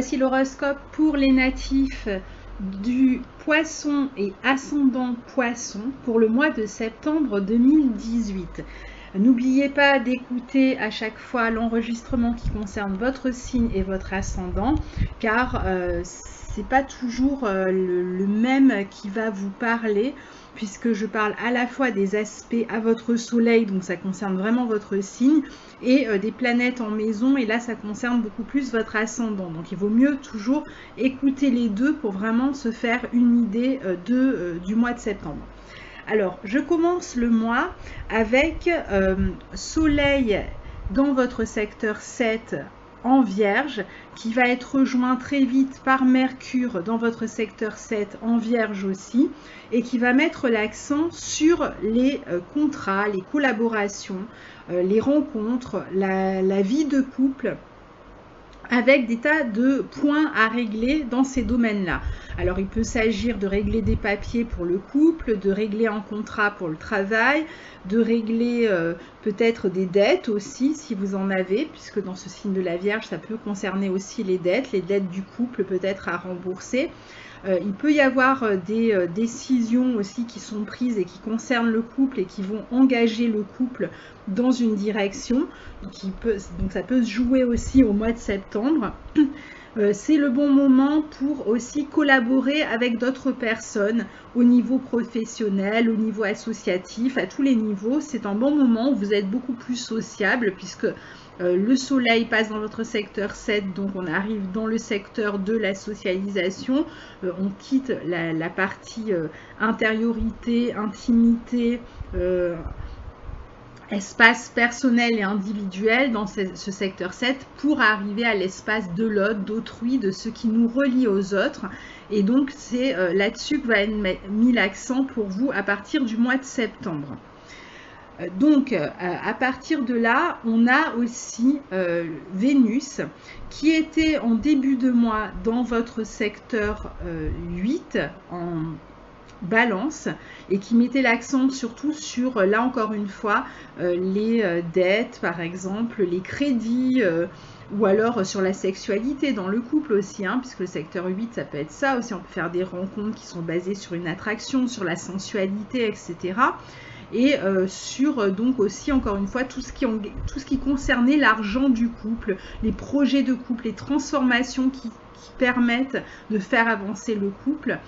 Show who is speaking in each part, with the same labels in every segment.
Speaker 1: Voici l'horoscope pour les natifs du Poisson et ascendant Poisson pour le mois de septembre 2018. N'oubliez pas d'écouter à chaque fois l'enregistrement qui concerne votre signe et votre ascendant, car c'est pas toujours le même qui va vous parler, puisque je parle à la fois des aspects à votre soleil, donc ça concerne vraiment votre signe, et des planètes en maison, et là ça concerne beaucoup plus votre ascendant. Donc il vaut mieux toujours écouter les deux pour vraiment se faire une idée du mois de septembre. Alors, je commence le mois avec Soleil dans votre secteur 7 en Vierge, qui va être rejoint très vite par Mercure dans votre secteur 7 en Vierge aussi, et qui va mettre l'accent sur les contrats, les collaborations, les rencontres, la vie de couple, avec des tas de points à régler dans ces domaines-là. Alors, il peut s'agir de régler des papiers pour le couple, de régler un contrat pour le travail, de régler peut-être des dettes aussi, si vous en avez, puisque dans ce signe de la Vierge, ça peut concerner aussi les dettes du couple peut-être à rembourser. Il peut y avoir des décisions aussi qui sont prises et qui concernent le couple et qui vont engager le couple dans une direction. Donc ça peut se jouer aussi au mois de septembre. C'est le bon moment pour aussi collaborer avec d'autres personnes au niveau professionnel, au niveau associatif, à tous les niveaux. C'est un bon moment où vous êtes beaucoup plus sociable, puisque le soleil passe dans votre secteur 7, donc on arrive dans le secteur de la socialisation. On quitte la partie intériorité, intimité, espace personnel et individuel dans ce secteur 7 pour arriver à l'espace de l'autre, d'autrui, de ce qui nous relie aux autres. Et donc c'est là-dessus que va être mis l'accent pour vous à partir du mois de septembre. Donc, à partir de là, on a aussi Vénus qui était en début de mois dans votre secteur 8 en Balance et qui mettait l'accent surtout sur, là encore une fois, les dettes par exemple, les crédits, ou alors sur la sexualité dans le couple aussi, puisque le secteur 8 ça peut être ça aussi, on peut faire des rencontres qui sont basées sur une attraction, sur la sensualité, etc. Et sur donc aussi encore une fois tout ce qui concernait l'argent du couple, les projets de couple, les transformations qui permettent de faire avancer le couple.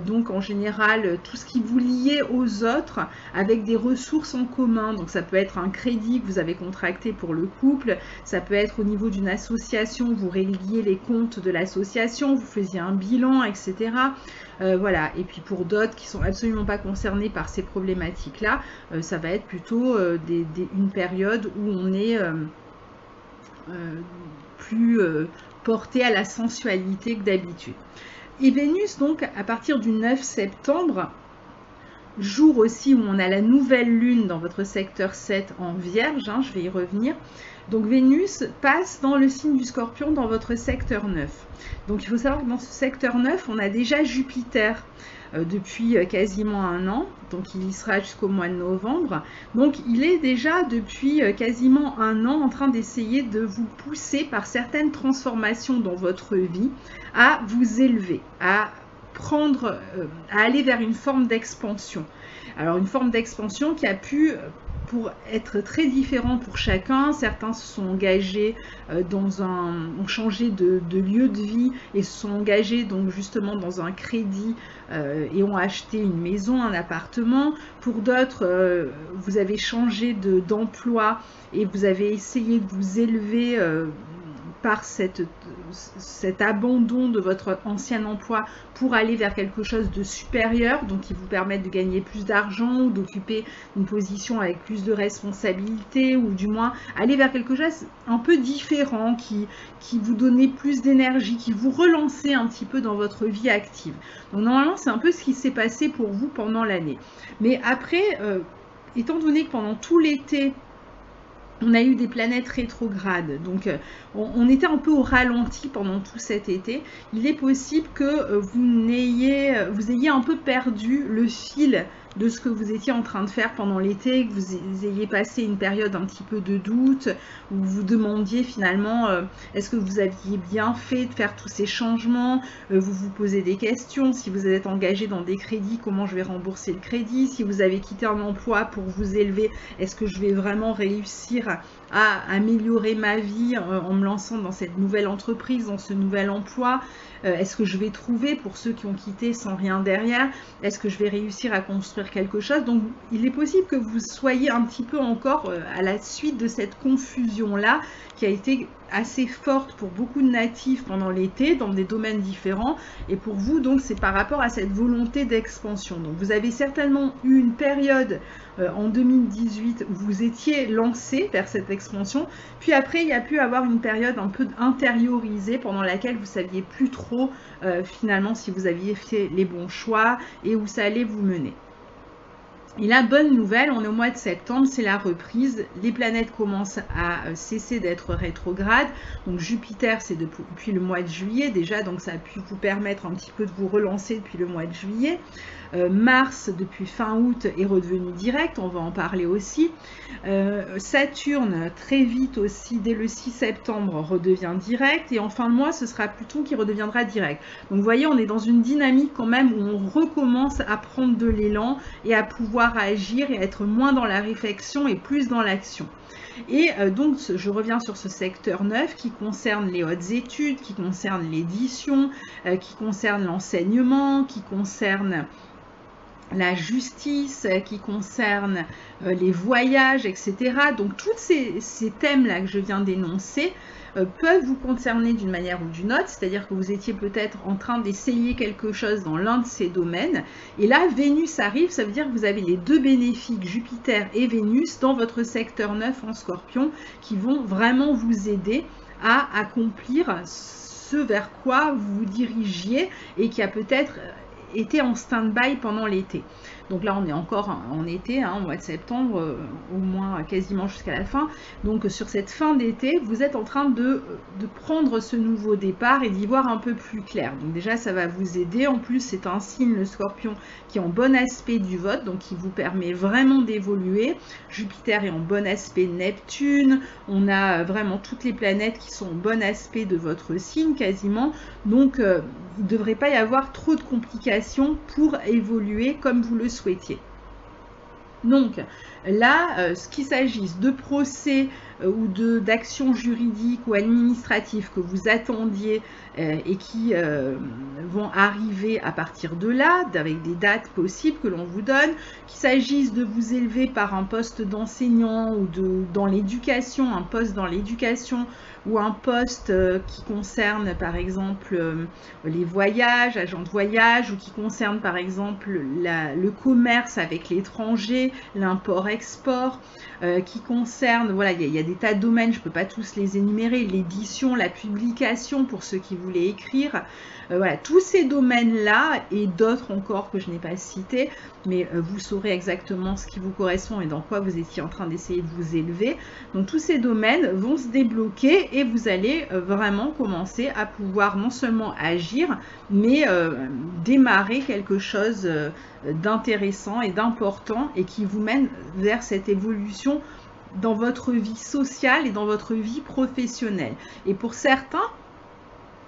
Speaker 1: Donc en général tout ce qui vous liait aux autres avec des ressources en commun. Donc ça peut être un crédit que vous avez contracté pour le couple, ça peut être au niveau d'une association, vous régliez les comptes de l'association, vous faisiez un bilan, etc. Voilà. Et puis pour d'autres qui sont absolument pas concernés par ces problématiques là, ça va être plutôt une période où on est plus porté à la sensualité que d'habitude. Et Vénus, donc, à partir du 9 septembre, jour aussi où on a la nouvelle lune dans votre secteur 7 en Vierge, je vais y revenir. Donc Vénus passe dans le signe du Scorpion dans votre secteur 9. Donc il faut savoir que dans ce secteur 9, on a déjà Jupiter depuis quasiment un an, donc il y sera jusqu'au mois de novembre. Donc il est déjà depuis quasiment un an en train d'essayer de vous pousser par certaines transformations dans votre vie à vous élever, à aller vers une forme d'expansion. Alors une forme d'expansion qui a pu pour être très différent pour chacun. Certains se sont engagés ont changé de lieu de vie et se sont engagés donc justement dans un crédit et ont acheté une maison, un appartement. Pour d'autres, vous avez changé d'emploi et vous avez essayé de vous élever par cet abandon de votre ancien emploi pour aller vers quelque chose de supérieur, donc qui vous permet de gagner plus d'argent ou d'occuper une position avec plus de responsabilité, ou du moins aller vers quelque chose un peu différent, qui vous donnait plus d'énergie, qui vous relançait un petit peu dans votre vie active. Donc normalement c'est un peu ce qui s'est passé pour vous pendant l'année. Mais après, étant donné que pendant tout l'été, on a eu des planètes rétrogrades, donc on était un peu au ralenti pendant tout cet été. Il est possible que vous n'ayez vous ayez un peu perdu le fil de ce que vous étiez en train de faire pendant l'été, que vous ayez passé une période un petit peu de doute, où vous vous demandiez finalement est-ce que vous aviez bien fait de faire tous ces changements, vous vous posez des questions, si vous êtes engagé dans des crédits, comment je vais rembourser le crédit, si vous avez quitté un emploi pour vous élever, est-ce que je vais vraiment réussir à améliorer ma vie en me lançant dans cette nouvelle entreprise, dans ce nouvel emploi, est-ce que je vais trouver, pour ceux qui ont quitté sans rien derrière, est-ce que je vais réussir à construire quelque chose? Donc il est possible que vous soyez un petit peu encore à la suite de cette confusion-là qui a été assez forte pour beaucoup de natifs pendant l'été dans des domaines différents, et pour vous donc c'est par rapport à cette volonté d'expansion. Donc vous avez certainement eu une période en 2018 où vous étiez lancé vers cette expansion, puis après il y a pu avoir une période un peu intériorisée pendant laquelle vous saviez plus trop finalement si vous aviez fait les bons choix et où ça allait vous mener. Et la bonne nouvelle, on est au mois de septembre, c'est la reprise. Les planètes commencent à cesser d'être rétrogrades. Donc Jupiter, c'est depuis le mois de juillet déjà, donc ça a pu vous permettre un petit peu de vous relancer depuis le mois de juillet. Mars, depuis fin août, est redevenu direct, on va en parler aussi. Saturne, très vite aussi, dès le 6 septembre, redevient direct. Et en fin de mois, ce sera Pluton qui redeviendra direct. Donc vous voyez, on est dans une dynamique quand même où on recommence à prendre de l'élan et à pouvoir agir et être moins dans la réflexion et plus dans l'action. Et donc je reviens sur ce secteur 9 qui concerne les hautes études, qui concerne l'édition, qui concerne l'enseignement, qui concerne la justice, qui concerne les voyages, etc. Donc tous ces thèmes-là que je viens d'énoncer peuvent vous concerner d'une manière ou d'une autre, c'est-à-dire que vous étiez peut-être en train d'essayer quelque chose dans l'un de ces domaines, et là Vénus arrive, ça veut dire que vous avez les deux bénéfiques, Jupiter et Vénus, dans votre secteur 9 en Scorpion, qui vont vraiment vous aider à accomplir ce vers quoi vous vous dirigiez et qui a peut-être été en stand-by pendant l'été. Donc là, on est encore en été, au mois de septembre, au moins quasiment jusqu'à la fin. Donc sur cette fin d'été, vous êtes en train de prendre ce nouveau départ et d'y voir un peu plus clair. Donc déjà, ça va vous aider. En plus, c'est un signe, le Scorpion, qui est en bon aspect du vote, donc qui vous permet vraiment d'évoluer. Jupiter est en bon aspect Neptune. On a vraiment toutes les planètes qui sont en bon aspect de votre signe quasiment. Donc, il ne devrait pas y avoir trop de complications pour évoluer comme vous le souhaitiez. Donc là, ce qu'il s'agisse de procès ou d'actions juridiques ou administratives que vous attendiez et qui vont arriver à partir de là, avec des dates possibles que l'on vous donne, qu'il s'agisse de vous élever par un poste d'enseignant ou dans l'éducation, un poste dans l'éducation ou un poste qui concerne par exemple les voyages, agent de voyage, ou qui concerne par exemple le commerce avec l'étranger, l'import-export, qui concerne, voilà, il y a des tas de domaines, je ne peux pas tous les énumérer, l'édition, la publication pour ceux qui voulaient écrire, voilà, tous ces domaines-là et d'autres encore que je n'ai pas cités, mais vous saurez exactement ce qui vous correspond et dans quoi vous étiez en train d'essayer de vous élever. Donc tous ces domaines vont se débloquer et vous allez vraiment commencer à pouvoir non seulement agir, mais démarrer quelque chose d'intéressant et d'important et qui vous mène vers cette évolution dans votre vie sociale et dans votre vie professionnelle. Et pour certains,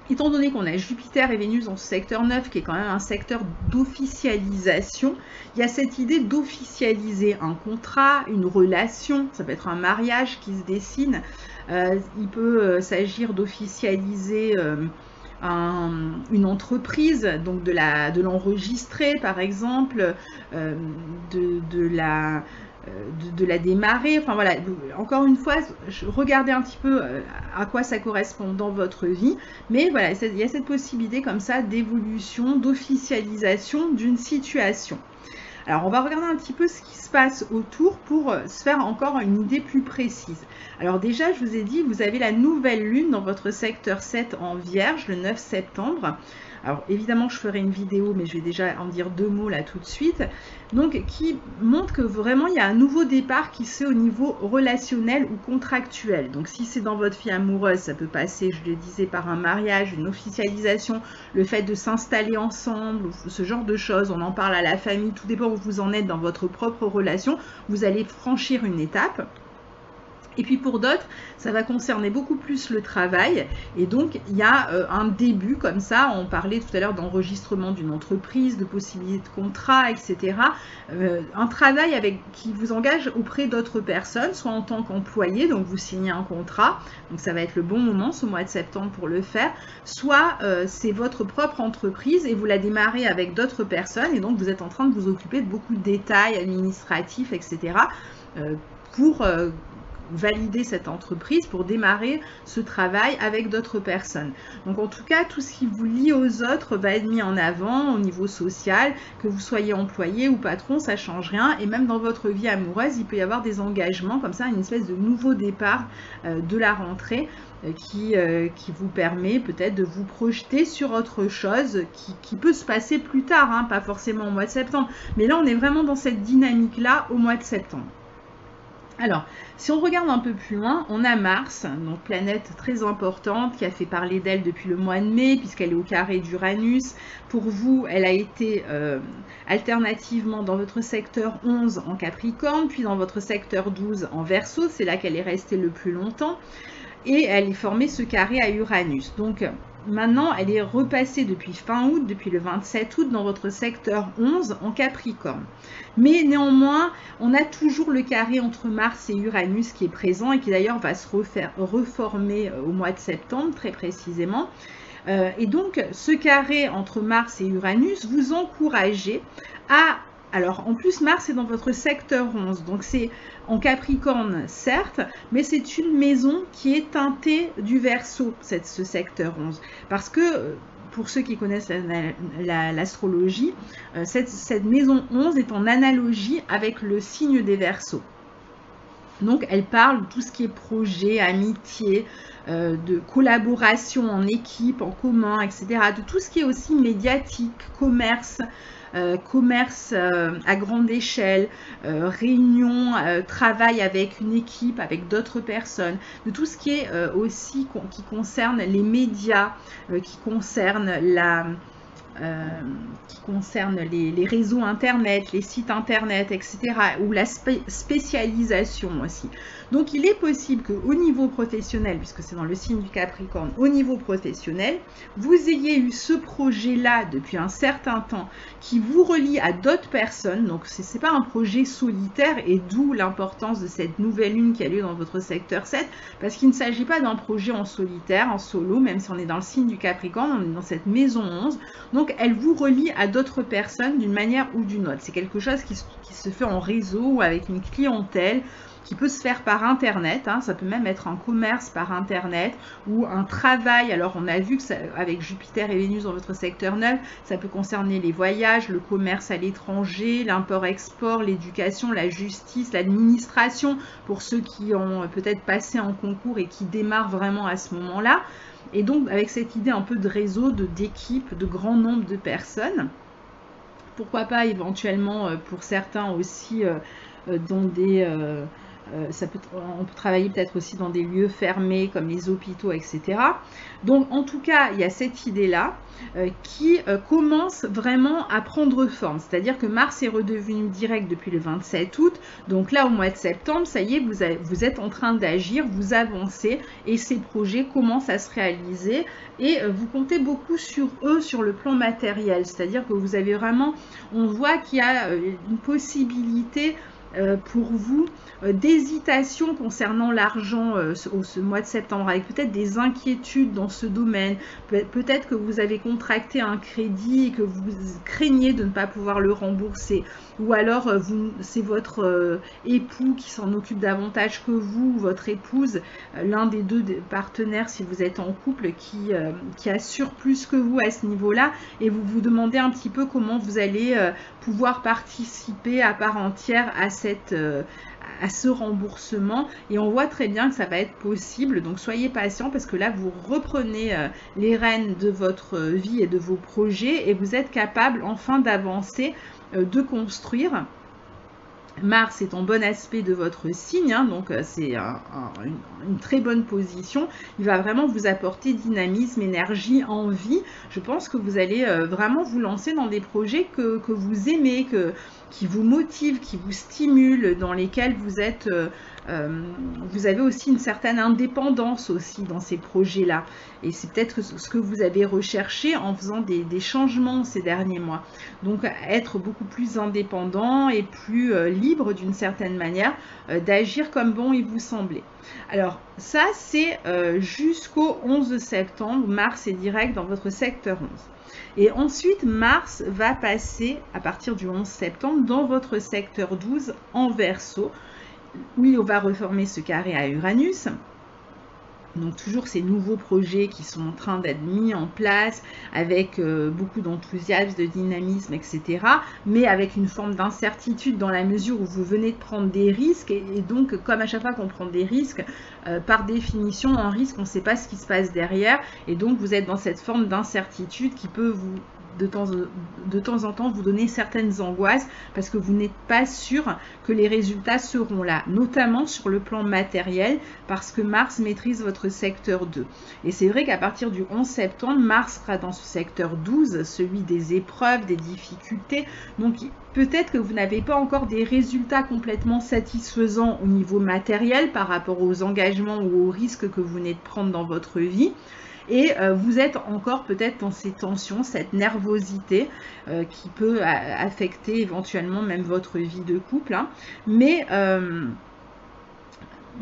Speaker 1: étant donné qu'on a Jupiter et Vénus dans ce secteur 9, qui est quand même un secteur d'officialisation, il y a cette idée d'officialiser un contrat, une relation, ça peut être un mariage qui se dessine, il peut s'agir d'officialiser une entreprise, donc de l'enregistrer par exemple, de la démarrer, enfin voilà, encore une fois, regardez un petit peu à quoi ça correspond dans votre vie, mais voilà, il y a cette possibilité comme ça d'évolution, d'officialisation d'une situation. Alors, on va regarder un petit peu ce qui se passe autour pour se faire encore une idée plus précise. Alors déjà, je vous ai dit, vous avez la nouvelle lune dans votre secteur 7 en Vierge le 9 septembre. Alors évidemment je ferai une vidéo, mais je vais déjà en dire 2 mots là tout de suite. Donc qui montre que vraiment il y a un nouveau départ qui se fait au niveau relationnel ou contractuel. Donc si c'est dans votre vie amoureuse, ça peut passer, je le disais, par un mariage, une officialisation, le fait de s'installer ensemble, ce genre de choses. On en parle à la famille, tout dépend où vous en êtes dans votre propre relation. Vous allez franchir une étape. Et puis pour d'autres, ça va concerner beaucoup plus le travail. Et donc, il y a un début comme ça. On parlait tout à l'heure d'enregistrement d'une entreprise, de possibilités de contrat, etc. Un travail qui vous engage auprès d'autres personnes, soit en tant qu'employé, donc vous signez un contrat. Donc ça va être le bon moment, ce mois de septembre, pour le faire. Soit c'est votre propre entreprise et vous la démarrez avec d'autres personnes. Et donc, vous êtes en train de vous occuper de beaucoup de détails administratifs, etc. Pour valider cette entreprise, pour démarrer ce travail avec d'autres personnes. Donc en tout cas, tout ce qui vous lie aux autres va être mis en avant au niveau social, que vous soyez employé ou patron, ça change rien. Et même dans votre vie amoureuse, il peut y avoir des engagements comme ça, une espèce de nouveau départ de la rentrée qui vous permet peut-être de vous projeter sur autre chose qui peut se passer plus tard, hein, pas forcément au mois de septembre. Mais là, on est vraiment dans cette dynamique-là au mois de septembre. Alors, si on regarde un peu plus loin, on a Mars, donc planète très importante qui a fait parler d'elle depuis le mois de mai puisqu'elle est au carré d'Uranus. Pour vous, elle a été alternativement dans votre secteur 11 en Capricorne, puis dans votre secteur 12 en Verseau, c'est là qu'elle est restée le plus longtemps. Et elle est formée ce carré à Uranus. Donc maintenant, elle est repassée depuis fin août, depuis le 27 août, dans votre secteur 11 en Capricorne. Mais néanmoins, on a toujours le carré entre Mars et Uranus qui est présent et qui d'ailleurs va se reformer au mois de septembre, très précisément. Et donc, ce carré entre Mars et Uranus vous encouragez à... Alors, en plus, Mars est dans votre secteur 11, donc c'est en Capricorne, certes, mais c'est une maison qui est teintée du Verseau, ce secteur 11. Parce que, pour ceux qui connaissent l'astrologie, cette maison 11 est en analogie avec le signe des Verseaux. Donc, elle parle de tout ce qui est projet, amitié, de collaboration en équipe, en commun, etc. De tout ce qui est aussi médiatique, commerce, à grande échelle, réunion, travail avec une équipe, avec d'autres personnes, de tout ce qui est aussi qui concerne les médias, qui concerne les réseaux internet, les sites internet, etc. ou la spécialisation aussi. Donc il est possible qu'au niveau professionnel, puisque c'est dans le signe du Capricorne, au niveau professionnel, vous ayez eu ce projet-là depuis un certain temps qui vous relie à d'autres personnes. Donc ce n'est pas un projet solitaire et d'où l'importance de cette nouvelle lune qui a lieu dans votre secteur 7, parce qu'il ne s'agit pas d'un projet en solitaire, en solo, même si on est dans le signe du Capricorne, on est dans cette maison 11. Donc elle vous relie à d'autres personnes d'une manière ou d'une autre. C'est quelque chose qui se fait en réseau ou avec une clientèle, qui peut se faire par internet, hein, ça peut même être un commerce par internet ou un travail. Alors on a vu que ça, avec Jupiter et Vénus dans votre secteur 9, ça peut concerner les voyages, le commerce à l'étranger, l'import-export, l'éducation, la justice, l'administration, pour ceux qui ont peut-être passé en concours et qui démarrent vraiment à ce moment-là. Et donc avec cette idée un peu de réseau, d'équipe, de grand nombre de personnes, pourquoi pas éventuellement pour certains aussi dans des... on peut travailler peut-être aussi dans des lieux fermés comme les hôpitaux, etc. Donc en tout cas, il y a cette idée-là qui commence vraiment à prendre forme. C'est-à-dire que Mars est redevenu direct depuis le 27 août. Donc là, au mois de septembre, ça y est, vous êtes en train d'agir, vous avancez et ces projets commencent à se réaliser. Et vous comptez beaucoup sur eux sur le plan matériel. C'est-à-dire que vous avez vraiment, on voit qu'il y a une possibilité pour vous d'hésitation concernant l'argent ce mois de septembre, avec peut-être des inquiétudes dans ce domaine, peut-être que vous avez contracté un crédit et que vous craignez de ne pas pouvoir le rembourser, ou alors c'est votre époux qui s'en occupe davantage que vous, ou votre épouse, l'un des deux partenaires si vous êtes en couple qui assure plus que vous à ce niveau-là, et vous vous demandez un petit peu comment vous allez pouvoir participer à part entière à à ce remboursement et on voit très bien que ça va être possible. Donc soyez patient parce que là vous reprenez les rênes de votre vie et de vos projets et vous êtes capable enfin d'avancer, de construire. Mars est en bon aspect de votre signe, hein, donc c'est une très bonne position. Il va vraiment vous apporter dynamisme, énergie, envie. Je pense que vous allez vraiment vous lancer dans des projets que vous aimez, qui vous motivent, qui vous stimulent, dans lesquels vous êtes... vous avez aussi une certaine indépendance aussi dans ces projets-là. Et c'est peut-être ce que vous avez recherché en faisant des changements ces derniers mois. Donc être beaucoup plus indépendant et plus libre d'une certaine manière d'agir comme bon il vous semblait. Alors ça c'est jusqu'au 11 septembre, Mars est direct dans votre secteur 11. Et ensuite, Mars va passer à partir du 11 septembre dans votre secteur 12 en Verseau, où on va reformer ce carré à Uranus. Donc toujours ces nouveaux projets qui sont en train d'être mis en place avec beaucoup d'enthousiasme, de dynamisme, etc. Mais avec une forme d'incertitude dans la mesure où vous venez de prendre des risques. Et donc comme à chaque fois qu'on prend des risques, par définition, en risque, on ne sait pas ce qui se passe derrière. Et donc vous êtes dans cette forme d'incertitude qui peut vous... De temps en temps vous donner certaines angoisses parce que vous n'êtes pas sûr que les résultats seront là, notamment sur le plan matériel parce que Mars maîtrise votre secteur 2. Et c'est vrai qu'à partir du 11 septembre, Mars sera dans ce secteur 12, celui des épreuves, des difficultés. Donc peut-être que vous n'avez pas encore des résultats complètement satisfaisants au niveau matériel par rapport aux engagements ou aux risques que vous venez de prendre dans votre vie. Et vous êtes encore peut-être dans ces tensions, cette nervosité qui peut affecter éventuellement même votre vie de couple. Hein.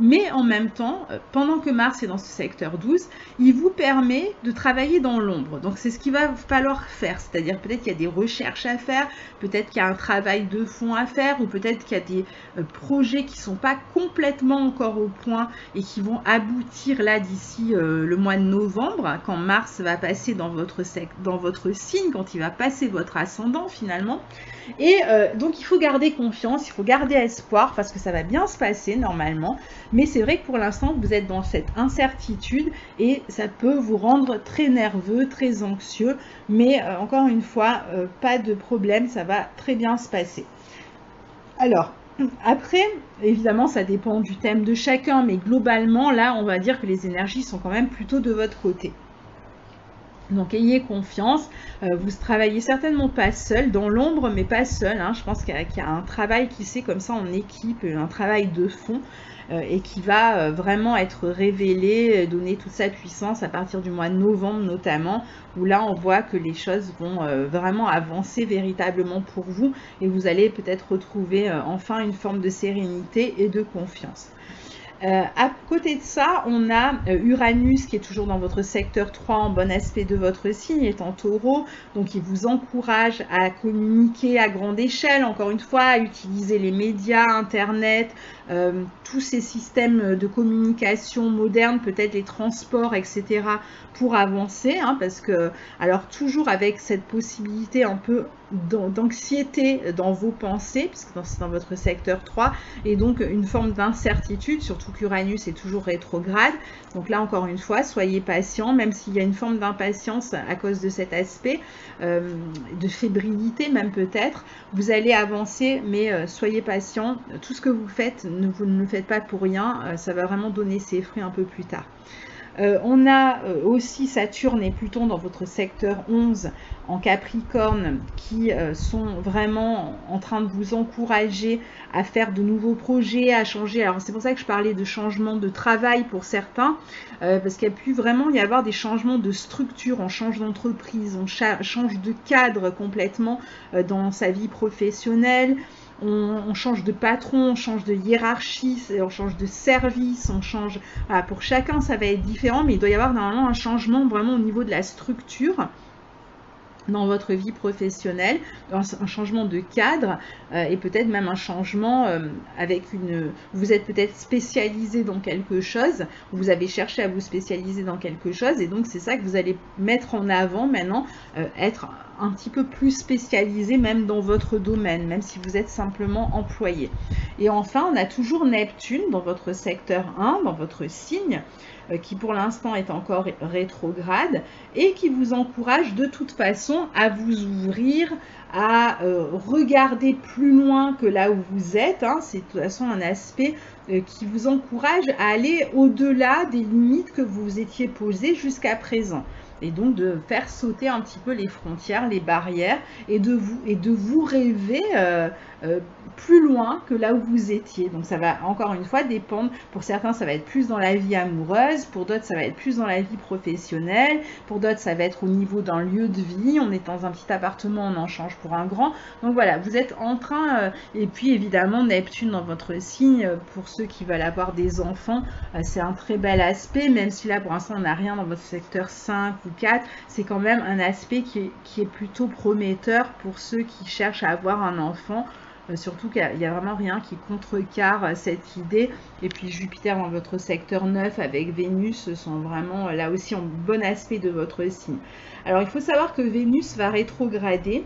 Speaker 1: Mais en même temps, pendant que Mars est dans ce secteur 12, il vous permet de travailler dans l'ombre. Donc c'est ce qu'il va falloir faire, c'est-à-dire peut-être qu'il y a des recherches à faire, peut-être qu'il y a un travail de fond à faire, ou peut-être qu'il y a des projets qui ne sont pas complètement encore au point et qui vont aboutir là d'ici le mois de novembre, quand Mars va passer dans votre signe, quand il va passer votre ascendant finalement. Et donc il faut garder confiance, il faut garder espoir parce que ça va bien se passer normalement. Mais c'est vrai que pour l'instant, vous êtes dans cette incertitude et ça peut vous rendre très nerveux, très anxieux. Mais encore une fois, pas de problème, ça va très bien se passer. Alors, après, évidemment, ça dépend du thème de chacun, mais globalement, là, on va dire que les énergies sont quand même plutôt de votre côté. Donc ayez confiance, vous travaillez certainement pas seul, dans l'ombre, mais pas seul. Hein. Je pense qu'il y a un travail qui s'est comme ça en équipe, un travail de fond et qui va vraiment être révélé, donner toute sa puissance à partir du mois de novembre notamment, où là on voit que les choses vont vraiment avancer véritablement pour vous et vous allez peut-être retrouver enfin une forme de sérénité et de confiance. À côté de ça, on a Uranus qui est toujours dans votre secteur 3 en bon aspect de votre signe, est en taureau, donc il vous encourage à communiquer à grande échelle, encore une fois, à utiliser les médias, Internet, tous ces systèmes de communication modernes, peut-être les transports, etc., pour avancer, hein, parce que, alors toujours avec cette possibilité un peu d'anxiété dans vos pensées, puisque c'est dans votre secteur 3, et donc une forme d'incertitude, surtout qu'Uranus est toujours rétrograde. Donc là, encore une fois, soyez patient, même s'il y a une forme d'impatience à cause de cet aspect, de fébrilité même peut-être, vous allez avancer, mais soyez patient. Tout ce que vous faites, vous ne le faites pas pour rien, ça va vraiment donner ses fruits un peu plus tard. On a aussi Saturne et Pluton dans votre secteur 11 en Capricorne qui sont vraiment en train de vous encourager à faire de nouveaux projets, à changer. Alors c'est pour ça que je parlais de changement de travail pour certains, parce qu'il y a pu vraiment y avoir des changements de structure, on change d'entreprise, on change de cadre complètement dans sa vie professionnelle. On change de patron, on change de hiérarchie, on change de service, on change... Voilà, pour chacun, ça va être différent, mais il doit y avoir normalement un changement vraiment au niveau de la structure dans votre vie professionnelle, un changement de cadre et peut-être même un changement avec une... Vous êtes peut-être spécialisé dans quelque chose, vous avez cherché à vous spécialiser dans quelque chose et donc c'est ça que vous allez mettre en avant maintenant, être un petit peu plus spécialisé même dans votre domaine, même si vous êtes simplement employé. Et enfin, on a toujours Neptune dans votre secteur 1, dans votre signe, qui pour l'instant est encore rétrograde et qui vous encourage de toute façon à vous ouvrir, à regarder plus loin que là où vous êtes. C'est de toute façon un aspect qui vous encourage à aller au-delà des limites que vous étiez posées jusqu'à présent. Et donc de faire sauter un petit peu les frontières, les barrières, et de vous rêver plus loin que là où vous étiez. Donc ça va encore une fois dépendre. Pour certains, ça va être plus dans la vie amoureuse, pour d'autres, ça va être plus dans la vie professionnelle, pour d'autres, ça va être au niveau d'un lieu de vie. On est dans un petit appartement, on en change pour un grand. Donc voilà, vous êtes en train, et puis évidemment Neptune dans votre signe, pour ceux qui veulent avoir des enfants, c'est un très bel aspect, même si là pour l'instant on n'a rien dans votre secteur 5 ou 4, c'est quand même un aspect qui est plutôt prometteur pour ceux qui cherchent à avoir un enfant. Surtout qu'il n'y a vraiment rien qui contrecarre cette idée. Et puis Jupiter dans votre secteur 9 avec Vénus sont vraiment là aussi en bon aspect de votre signe. Alors il faut savoir que Vénus va rétrograder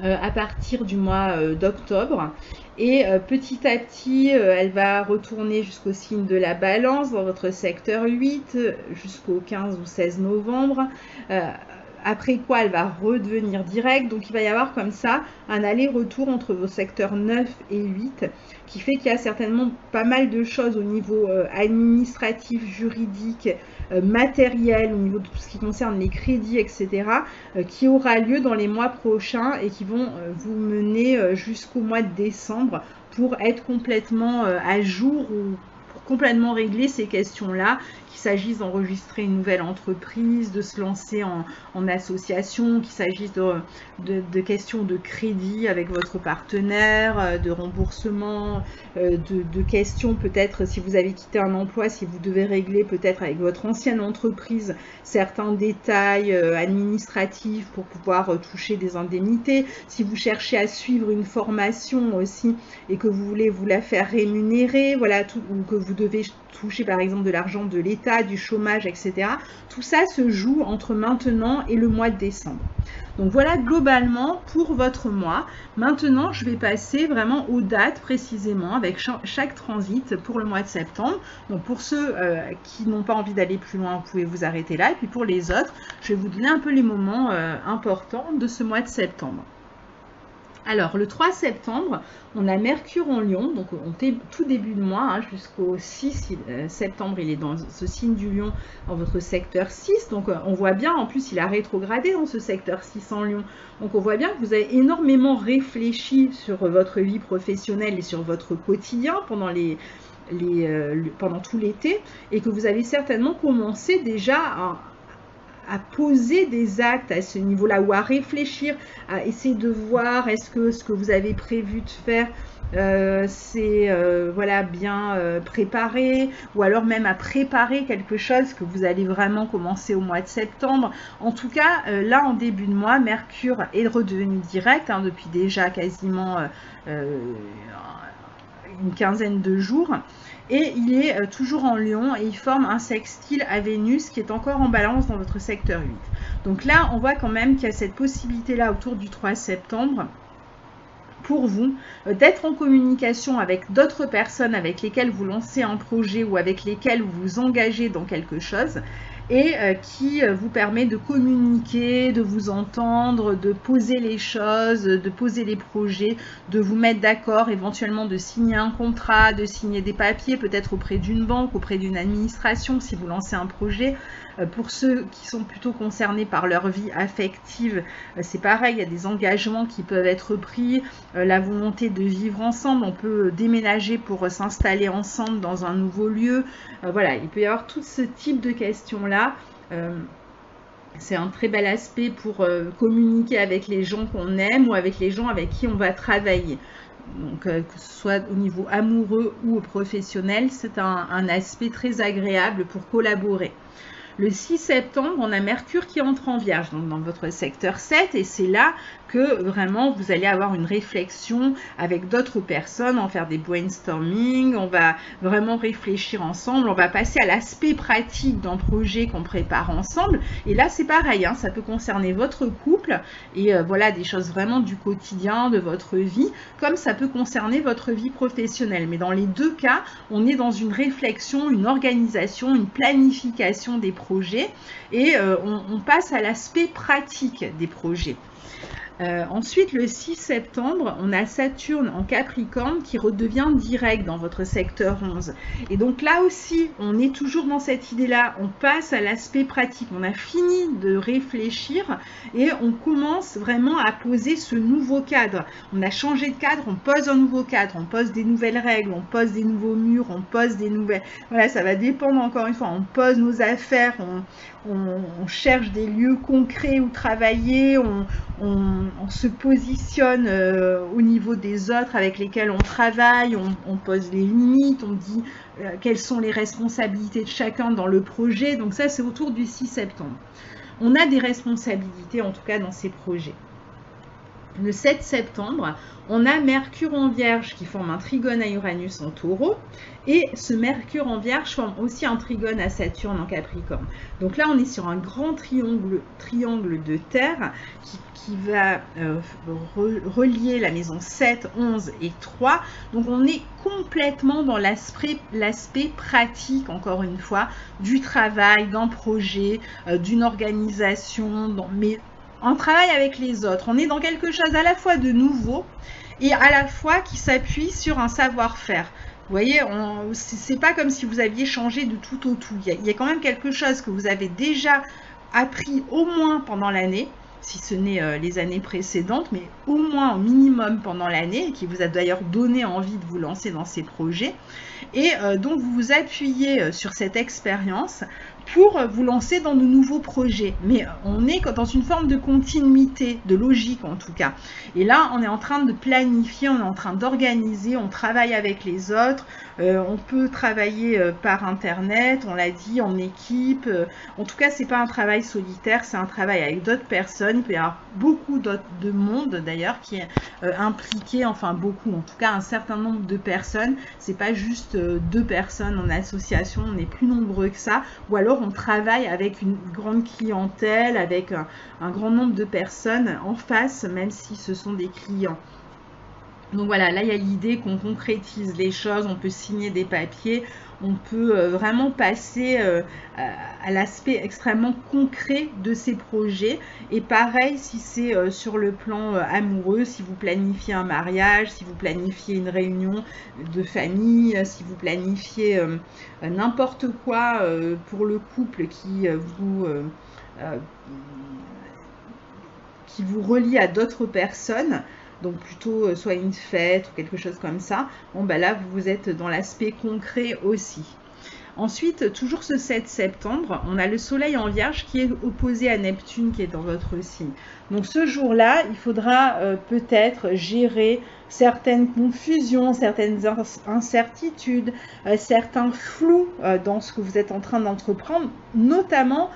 Speaker 1: à partir du mois d'octobre. Et petit à petit, elle va retourner jusqu'au signe de la Balance dans votre secteur 8 jusqu'au 15 ou 16 novembre. Après quoi, elle va redevenir directe. Donc, il va y avoir comme ça un aller-retour entre vos secteurs 9 et 8 qui fait qu'il y a certainement pas mal de choses au niveau administratif, juridique, matériel, au niveau de tout ce qui concerne les crédits, etc., qui aura lieu dans les mois prochains et qui vont vous mener jusqu'au mois de décembre pour être complètement à jour ou pour complètement régler ces questions-là, qu'il s'agisse d'enregistrer une nouvelle entreprise, de se lancer en association, qu'il s'agisse de questions de crédit avec votre partenaire, de remboursement, de questions peut-être si vous avez quitté un emploi, si vous devez régler peut-être avec votre ancienne entreprise certains détails administratifs pour pouvoir toucher des indemnités, si vous cherchez à suivre une formation aussi et que vous voulez vous la faire rémunérer, voilà, ou que vous devez toucher par exemple de l'argent de l'État, du chômage, etc. Tout ça se joue entre maintenant et le mois de décembre. Donc voilà globalement pour votre mois. Maintenant, je vais passer vraiment aux dates précisément avec chaque transit pour le mois de septembre. Donc pour ceux qui n'ont pas envie d'aller plus loin, vous pouvez vous arrêter là. Et puis pour les autres, je vais vous donner un peu les moments importants de ce mois de septembre. Alors, le 3 septembre, on a Mercure en Lion, donc tout début de mois, jusqu'au 6 septembre, il est dans ce signe du Lion, dans votre secteur 6. Donc, on voit bien, en plus, il a rétrogradé dans ce secteur 6 en Lion. Donc, on voit bien que vous avez énormément réfléchi sur votre vie professionnelle et sur votre quotidien pendant pendant tout l'été, et que vous avez certainement commencé déjà à poser des actes à ce niveau-là ou à réfléchir, à essayer de voir est-ce que ce que vous avez prévu de faire c'est voilà, bien préparé, ou alors même à préparer quelque chose que vous allez vraiment commencer au mois de septembre. En tout cas, là en début de mois, Mercure est redevenu direct depuis déjà quasiment une quinzaine de jours. Et il est toujours en Lion et il forme un sextile à Vénus qui est encore en Balance dans votre secteur 8. Donc là, on voit quand même qu'il y a cette possibilité-là autour du 3 septembre pour vous d'être en communication avec d'autres personnes avec lesquelles vous lancez un projet ou avec lesquelles vous vous engagez dans quelque chose, et qui vous permet de communiquer, de vous entendre, de poser les choses, de poser les projets, de vous mettre d'accord, éventuellement de signer un contrat, de signer des papiers, peut-être auprès d'une banque, auprès d'une administration si vous lancez un projet. Pour ceux qui sont plutôt concernés par leur vie affective, c'est pareil, il y a des engagements qui peuvent être pris, la volonté de vivre ensemble, on peut déménager pour s'installer ensemble dans un nouveau lieu. Voilà, il peut y avoir tout ce type de questions-là. C'est un très bel aspect pour communiquer avec les gens qu'on aime ou avec les gens avec qui on va travailler. Donc, que ce soit au niveau amoureux ou professionnel, c'est un aspect très agréable pour collaborer. Le 6 septembre, on a Mercure qui entre en Vierge, donc dans votre secteur 7, et c'est là que vraiment vous allez avoir une réflexion avec d'autres personnes, en faire des brainstorming, on va vraiment réfléchir ensemble, on va passer à l'aspect pratique d'un projet qu'on prépare ensemble. Et là c'est pareil, hein, ça peut concerner votre couple et voilà, des choses vraiment du quotidien, de votre vie, comme ça peut concerner votre vie professionnelle. Mais dans les deux cas, on est dans une réflexion, une organisation, une planification des projets et on passe à l'aspect pratique des projets. Ensuite, le 6 septembre, on a Saturne en Capricorne qui redevient direct dans votre secteur 11. Et donc là aussi, on est toujours dans cette idée-là, on passe à l'aspect pratique. On a fini de réfléchir et on commence vraiment à poser ce nouveau cadre. On a changé de cadre, on pose un nouveau cadre, on pose des nouvelles règles, on pose des nouveaux murs, on pose des nouvelles... Voilà, ça va dépendre encore une fois, on pose nos affaires, on cherche des lieux concrets où travailler, on se positionne au niveau des autres avec lesquels on travaille, on pose les limites, on dit quelles sont les responsabilités de chacun dans le projet. Donc ça, c'est autour du 6 septembre. On a des responsabilités, en tout cas, dans ces projets. Le 7 septembre, on a Mercure en Vierge qui forme un trigone à Uranus en Taureau. Et ce Mercure en Vierge forme aussi un trigone à Saturne en Capricorne. Donc là, on est sur un grand triangle de terre qui va relier la maison 7, 11 et 3. Donc on est complètement dans l'aspect pratique, encore une fois, du travail, d'un projet, d'une organisation, mais on travaille avec les autres. On est dans quelque chose à la fois de nouveau et à la fois qui s'appuie sur un savoir-faire. Vous voyez, c'est pas comme si vous aviez changé de tout au tout. Il y a quand même quelque chose que vous avez déjà appris au moins pendant l'année, si ce n'est les années précédentes, mais au moins au minimum pendant l'année, et qui vous a d'ailleurs donné envie de vous lancer dans ces projets. Et donc vous vous appuyez sur cette expérience pour vous lancer dans de nouveaux projets. Mais on est dans une forme de continuité, de logique en tout cas. Et là, on est en train de planifier, on est en train d'organiser, on travaille avec les autres, on peut travailler par Internet, on l'a dit, en équipe. En tout cas, c'est pas un travail solitaire, c'est un travail avec d'autres personnes. Il peut y avoir beaucoup de monde d'ailleurs qui est impliqué, enfin beaucoup, en tout cas un certain nombre de personnes. C'est pas juste 2 personnes en association, on est plus nombreux que ça. Ou alors on travaille avec une grande clientèle, avec un grand nombre de personnes en face, même si ce sont des clients. Donc voilà, là il y a l'idée qu'on concrétise les choses, on peut signer des papiers, on peut vraiment passer à l'aspect extrêmement concret de ces projets. Et pareil, si c'est sur le plan amoureux, si vous planifiez un mariage, si vous planifiez une réunion de famille, si vous planifiez n'importe quoi pour le couple qui vous relie à d'autres personnes, donc plutôt soit une fête ou quelque chose comme ça, bon ben là vous êtes dans l'aspect concret aussi. Ensuite, toujours ce 7 septembre, on a le soleil en Vierge qui est opposé à Neptune qui est dans votre signe. Donc ce jour-là, il faudra peut-être gérer certaines confusions, certaines incertitudes, certains flous dans ce que vous êtes en train d'entreprendre, notamment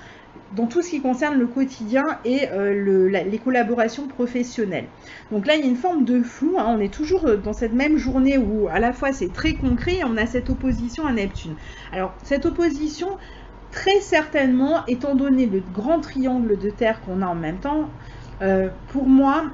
Speaker 1: dans tout ce qui concerne le quotidien et les collaborations professionnelles. Donc là, il y a une forme de flou, hein, on est toujours dans cette même journée où à la fois c'est très concret et on a cette opposition à Neptune. Alors, cette opposition, très certainement, étant donné le grand triangle de terre qu'on a en même temps, pour moi,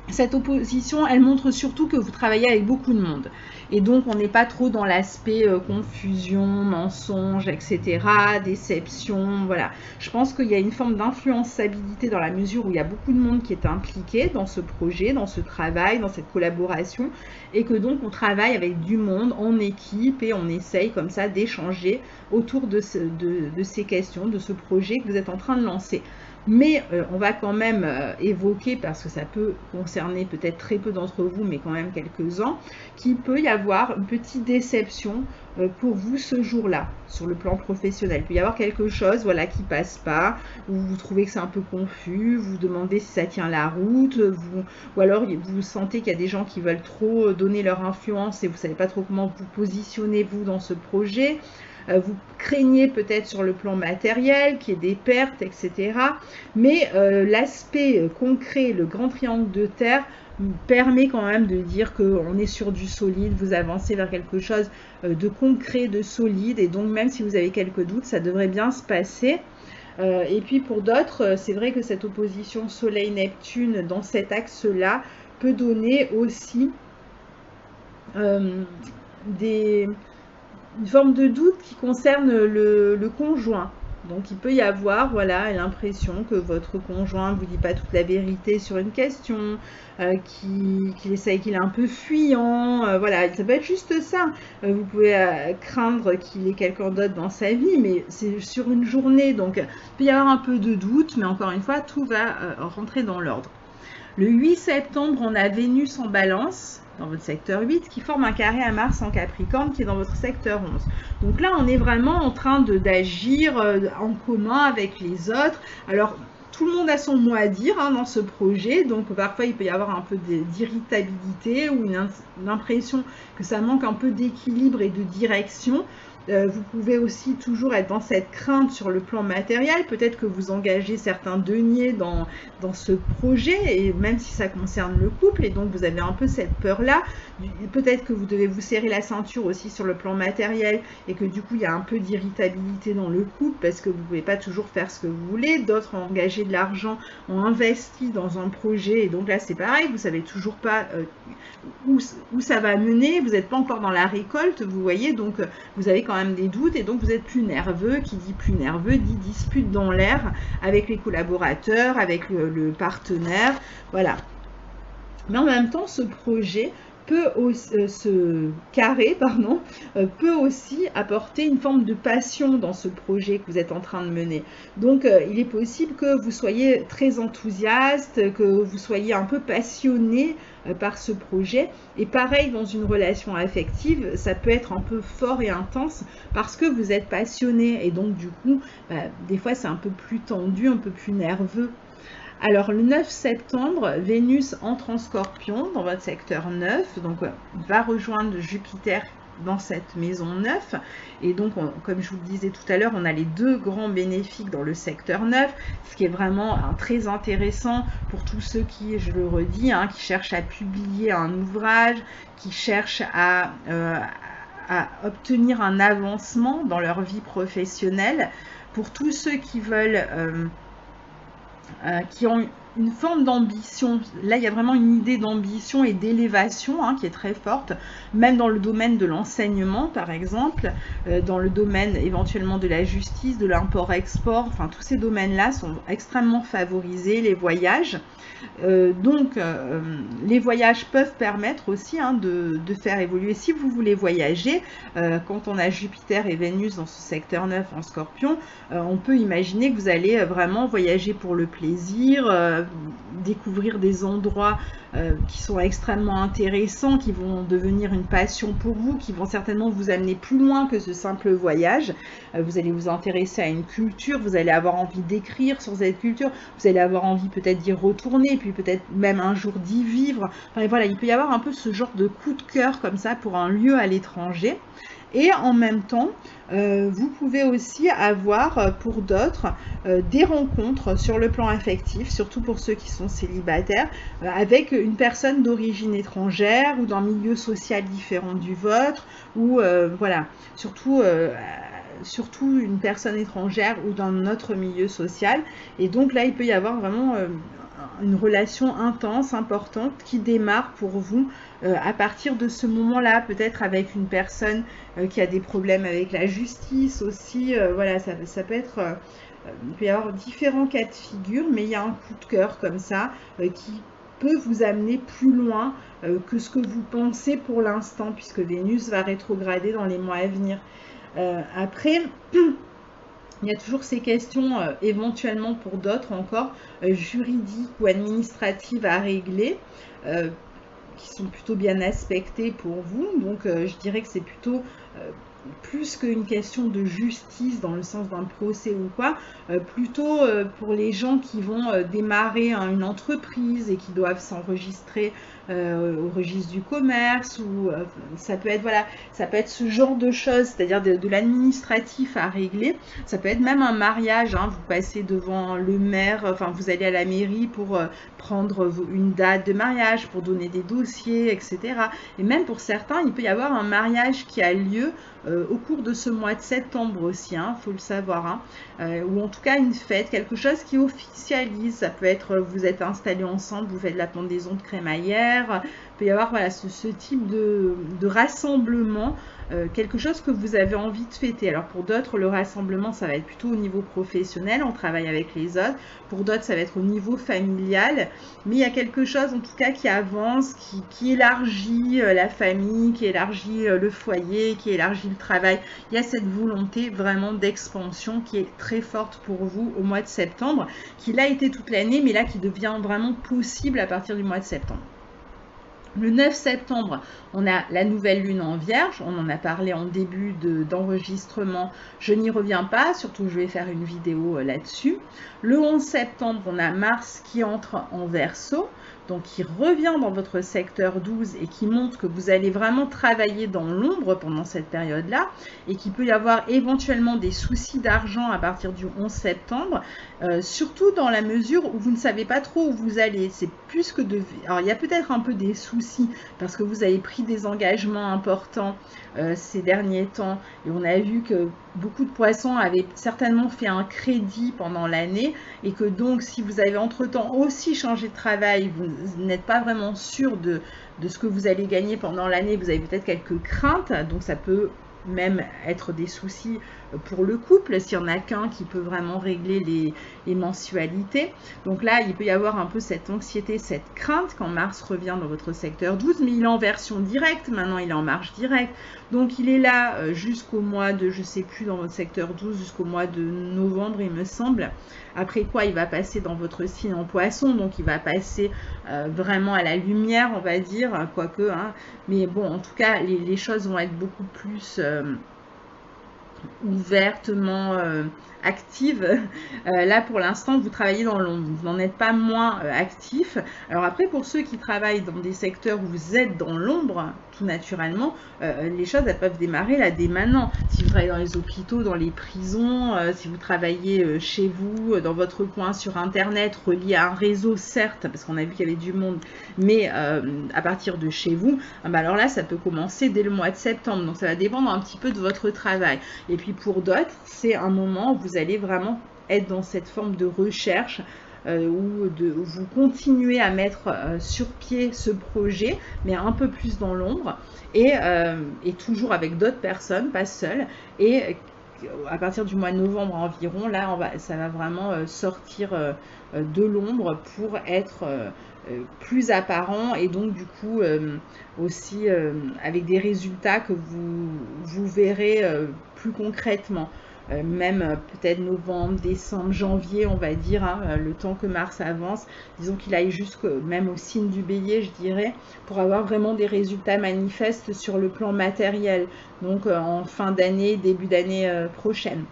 Speaker 1: cette opposition, elle montre surtout que vous travaillez avec beaucoup de monde. Et donc, on n'est pas trop dans l'aspect confusion, mensonge, etc., déception, voilà. Je pense qu'il y a une forme d'influençabilité dans la mesure où il y a beaucoup de monde qui est impliqué dans ce projet, dans ce travail, dans cette collaboration, et que donc on travaille avec du monde en équipe et on essaye comme ça d'échanger autour de ces questions, de ce projet que vous êtes en train de lancer. Mais on va quand même évoquer, parce que ça peut concerner peut-être très peu d'entre vous, mais quand même quelques-uns, qu'il peut y avoir une petite déception pour vous ce jour-là, sur le plan professionnel. Il peut y avoir quelque chose voilà, qui ne passe pas, ou vous trouvez que c'est un peu confus, vous demandez si ça tient la route, ou alors vous sentez qu'il y a des gens qui veulent trop donner leur influence et vous ne savez pas trop comment vous positionnez vous dans ce projet. vous craignez peut-être sur le plan matériel, qu'il y ait des pertes, etc. Mais l'aspect concret, le grand triangle de terre, permet quand même de dire qu'on est sur du solide, vous avancez vers quelque chose de concret, de solide, et donc même si vous avez quelques doutes, ça devrait bien se passer. Et puis pour d'autres, c'est vrai que cette opposition Soleil-Neptune dans cet axe-là peut donner aussi une forme de doute qui concerne le conjoint. Donc il peut y avoir voilà, l'impression que votre conjoint ne vous dit pas toute la vérité sur une question, qu'il essaye, qu'il est un peu fuyant, voilà, ça peut être juste ça. Vous pouvez craindre qu'il ait quelqu'un d'autre dans sa vie, mais c'est sur une journée, donc il peut y avoir un peu de doute, mais encore une fois, tout va rentrer dans l'ordre. Le 8 septembre, on a Vénus en Balance, dans votre secteur 8, qui forme un carré à Mars en Capricorne, qui est dans votre secteur 11. Donc là, on est vraiment en train d'agir en commun avec les autres. Alors, tout le monde a son mot à dire dans ce projet, donc parfois il peut y avoir un peu d'irritabilité ou une impression que ça manque un peu d'équilibre et de direction. Vous pouvez aussi toujours être dans cette crainte sur le plan matériel. Peut-être que vous engagez certains deniers dans ce projet, et même si ça concerne le couple, et donc vous avez un peu cette peur-là. Peut-être que vous devez vous serrer la ceinture aussi sur le plan matériel, et que du coup il y a un peu d'irritabilité dans le couple, parce que vous ne pouvez pas toujours faire ce que vous voulez. D'autres ont engagé de l'argent, ont investi dans un projet, et donc là c'est pareil, vous ne savez toujours pas où ça va mener, vous n'êtes pas encore dans la récolte, vous voyez, donc vous avez quand même des doutes, et donc vous êtes plus nerveux. Qui dit plus nerveux dit dispute dans l'air avec les collaborateurs, avec le partenaire, voilà. Mais en même temps, ce projet peut aussi, ce carré, pardon, peut aussi apporter une forme de passion dans ce projet que vous êtes en train de mener. Donc, il est possible que vous soyez très enthousiaste, que vous soyez un peu passionné par ce projet. Et pareil, dans une relation affective, ça peut être un peu fort et intense parce que vous êtes passionné. Et donc, du coup, des fois, c'est un peu plus tendu, un peu plus nerveux. Alors, le 9 septembre, Vénus entre en Scorpion dans votre secteur 9, donc va rejoindre Jupiter dans cette maison 9. Et donc, comme je vous le disais tout à l'heure, on a les deux grands bénéfiques dans le secteur 9, ce qui est vraiment très intéressant pour tous ceux qui, je le redis, qui cherchent à publier un ouvrage, qui cherchent à obtenir un avancement dans leur vie professionnelle, pour tous ceux qui veulent... qui ont une forme d'ambition. Là, il y a vraiment une idée d'ambition et d'élévation qui est très forte, même dans le domaine de l'enseignement, par exemple, dans le domaine éventuellement de la justice, de l'import-export, enfin, tous ces domaines-là sont extrêmement favorisés, les voyages. Donc, les voyages peuvent permettre aussi de faire évoluer. Si vous voulez voyager, quand on a Jupiter et Vénus dans ce secteur 9 en Scorpion, on peut imaginer que vous allez vraiment voyager pour le plaisir, découvrir des endroits qui sont extrêmement intéressants, qui vont devenir une passion pour vous, qui vont certainement vous amener plus loin que ce simple voyage. Vous allez vous intéresser à une culture, vous allez avoir envie d'écrire sur cette culture, vous allez avoir envie peut-être d'y retourner, puis peut-être même un jour d'y vivre. Enfin voilà, il peut y avoir un peu ce genre de coup de cœur comme ça pour un lieu à l'étranger. Et en même temps, vous pouvez aussi avoir pour d'autres des rencontres sur le plan affectif, surtout pour ceux qui sont célibataires, avec une personne d'origine étrangère ou d'un milieu social différent du vôtre, ou voilà, surtout une personne étrangère ou d'un autre milieu social. Et donc là, il peut y avoir vraiment une relation intense, importante, qui démarre pour vous à partir de ce moment-là, peut-être avec une personne qui a des problèmes avec la justice aussi. Voilà, ça peut être... il peut y avoir différents cas de figure, mais il y a un coup de cœur comme ça qui peut vous amener plus loin que ce que vous pensez pour l'instant, puisque Vénus va rétrograder dans les mois à venir. Après... Il y a toujours ces questions, éventuellement pour d'autres encore, juridiques ou administratives à régler, qui sont plutôt bien aspectées pour vous. Donc, je dirais que c'est plutôt plus qu'une question de justice dans le sens d'un procès ou quoi, plutôt pour les gens qui vont démarrer une entreprise et qui doivent s'enregistrer au registre du commerce, ou ça peut être, voilà, ça peut être ce genre de choses, c'est-à-dire de l'administratif à régler. Ça peut être même un mariage, hein, vous passez devant le maire, enfin vous allez à la mairie pour prendre une date de mariage, pour donner des dossiers, etc. Et même pour certains, il peut y avoir un mariage qui a lieu au cours de ce mois de septembre aussi, hein, faut le savoir, hein, ou en tout cas une fête, quelque chose qui officialise. Ça peut être, vous êtes installés ensemble, vous faites la pendaison de crémaillère, il peut y avoir, voilà, ce type de rassemblement, quelque chose que vous avez envie de fêter. Alors pour d'autres, le rassemblement, ça va être plutôt au niveau professionnel, on travaille avec les autres. Pour d'autres, ça va être au niveau familial, mais il y a quelque chose en tout cas qui avance, qui élargit la famille, qui élargit le foyer, qui élargit le travail. Il y a cette volonté vraiment d'expansion qui est très forte pour vous au mois de septembre, qui l'a été toute l'année, mais là qui devient vraiment possible à partir du mois de septembre. Le 9 septembre, on a la nouvelle lune en Vierge, on en a parlé en début d'enregistrement, je n'y reviens pas, surtout je vais faire une vidéo là-dessus. Le 11 septembre, on a Mars qui entre en Verseau, donc qui revient dans votre secteur 12 et qui montre que vous allez vraiment travailler dans l'ombre pendant cette période-là, et qu'il peut y avoir éventuellement des soucis d'argent à partir du 11 septembre, surtout dans la mesure où vous ne savez pas trop où vous allez. C'est plus que de... Alors il y a peut-être un peu des soucis parce que vous avez pris des engagements importants ces derniers temps, et on a vu que beaucoup de poissons avaient certainement fait un crédit pendant l'année, et que donc si vous avez entre-temps aussi changé de travail, vous n'êtes pas vraiment sûr de ce que vous allez gagner pendant l'année, vous avez peut-être quelques craintes, donc ça peut même être des soucis pour le couple, s'il n'y en a qu'un qui peut vraiment régler les mensualités. Donc là, il peut y avoir un peu cette anxiété, cette crainte quand Mars revient dans votre secteur 12, mais il est en version directe, maintenant il est en marche directe. Donc il est là jusqu'au mois de, je ne sais plus, dans votre secteur 12, jusqu'au mois de novembre, il me semble. Après quoi, il va passer dans votre signe en Poisson, donc il va passer vraiment à la lumière, on va dire, quoique, hein. Mais bon, en tout cas, les choses vont être beaucoup plus ouvertement active. Là pour l'instant vous travaillez dans l'ombre, vous n'en êtes pas moins actif. Alors après, pour ceux qui travaillent dans des secteurs où vous êtes dans l'ombre, tout naturellement, les choses elles peuvent démarrer là dès maintenant. Si vous travaillez dans les hôpitaux, dans les prisons, si vous travaillez chez vous, dans votre coin, sur internet, relié à un réseau, certes, parce qu'on a vu qu'il y avait du monde, mais à partir de chez vous, bah alors là ça peut commencer dès le mois de septembre, donc ça va dépendre un petit peu de votre travail. Et puis pour d'autres, c'est un moment où vous allez vraiment être dans cette forme de recherche, où vous continuez à mettre sur pied ce projet, mais un peu plus dans l'ombre, et toujours avec d'autres personnes, pas seul. Et à partir du mois de novembre environ, là ça va vraiment sortir de l'ombre pour être plus apparent, et donc du coup aussi avec des résultats que vous verrez plus concrètement. Même peut-être novembre, décembre, janvier, on va dire, hein, le temps que Mars avance, disons qu'il aille jusqu'au même au signe du Bélier, je dirais, pour avoir vraiment des résultats manifestes sur le plan matériel, donc en fin d'année, début d'année prochaine.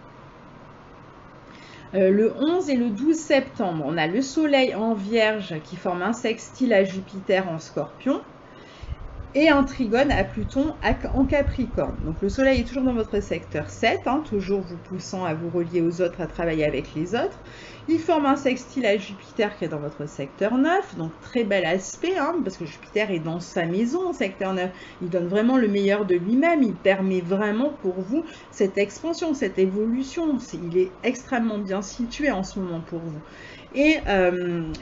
Speaker 1: Le 11 et le 12 septembre, on a le Soleil en Vierge qui forme un sextile à Jupiter en Scorpion, et un trigone à Pluton en Capricorne. Donc le Soleil est toujours dans votre secteur 7, hein, toujours vous poussant à vous relier aux autres, à travailler avec les autres. Il forme un sextile à Jupiter qui est dans votre secteur 9, donc très bel aspect, hein, parce que Jupiter est dans sa maison en secteur 9. Il donne vraiment le meilleur de lui-même, il permet vraiment pour vous cette expansion, cette évolution. Il est extrêmement bien situé en ce moment pour vous. Et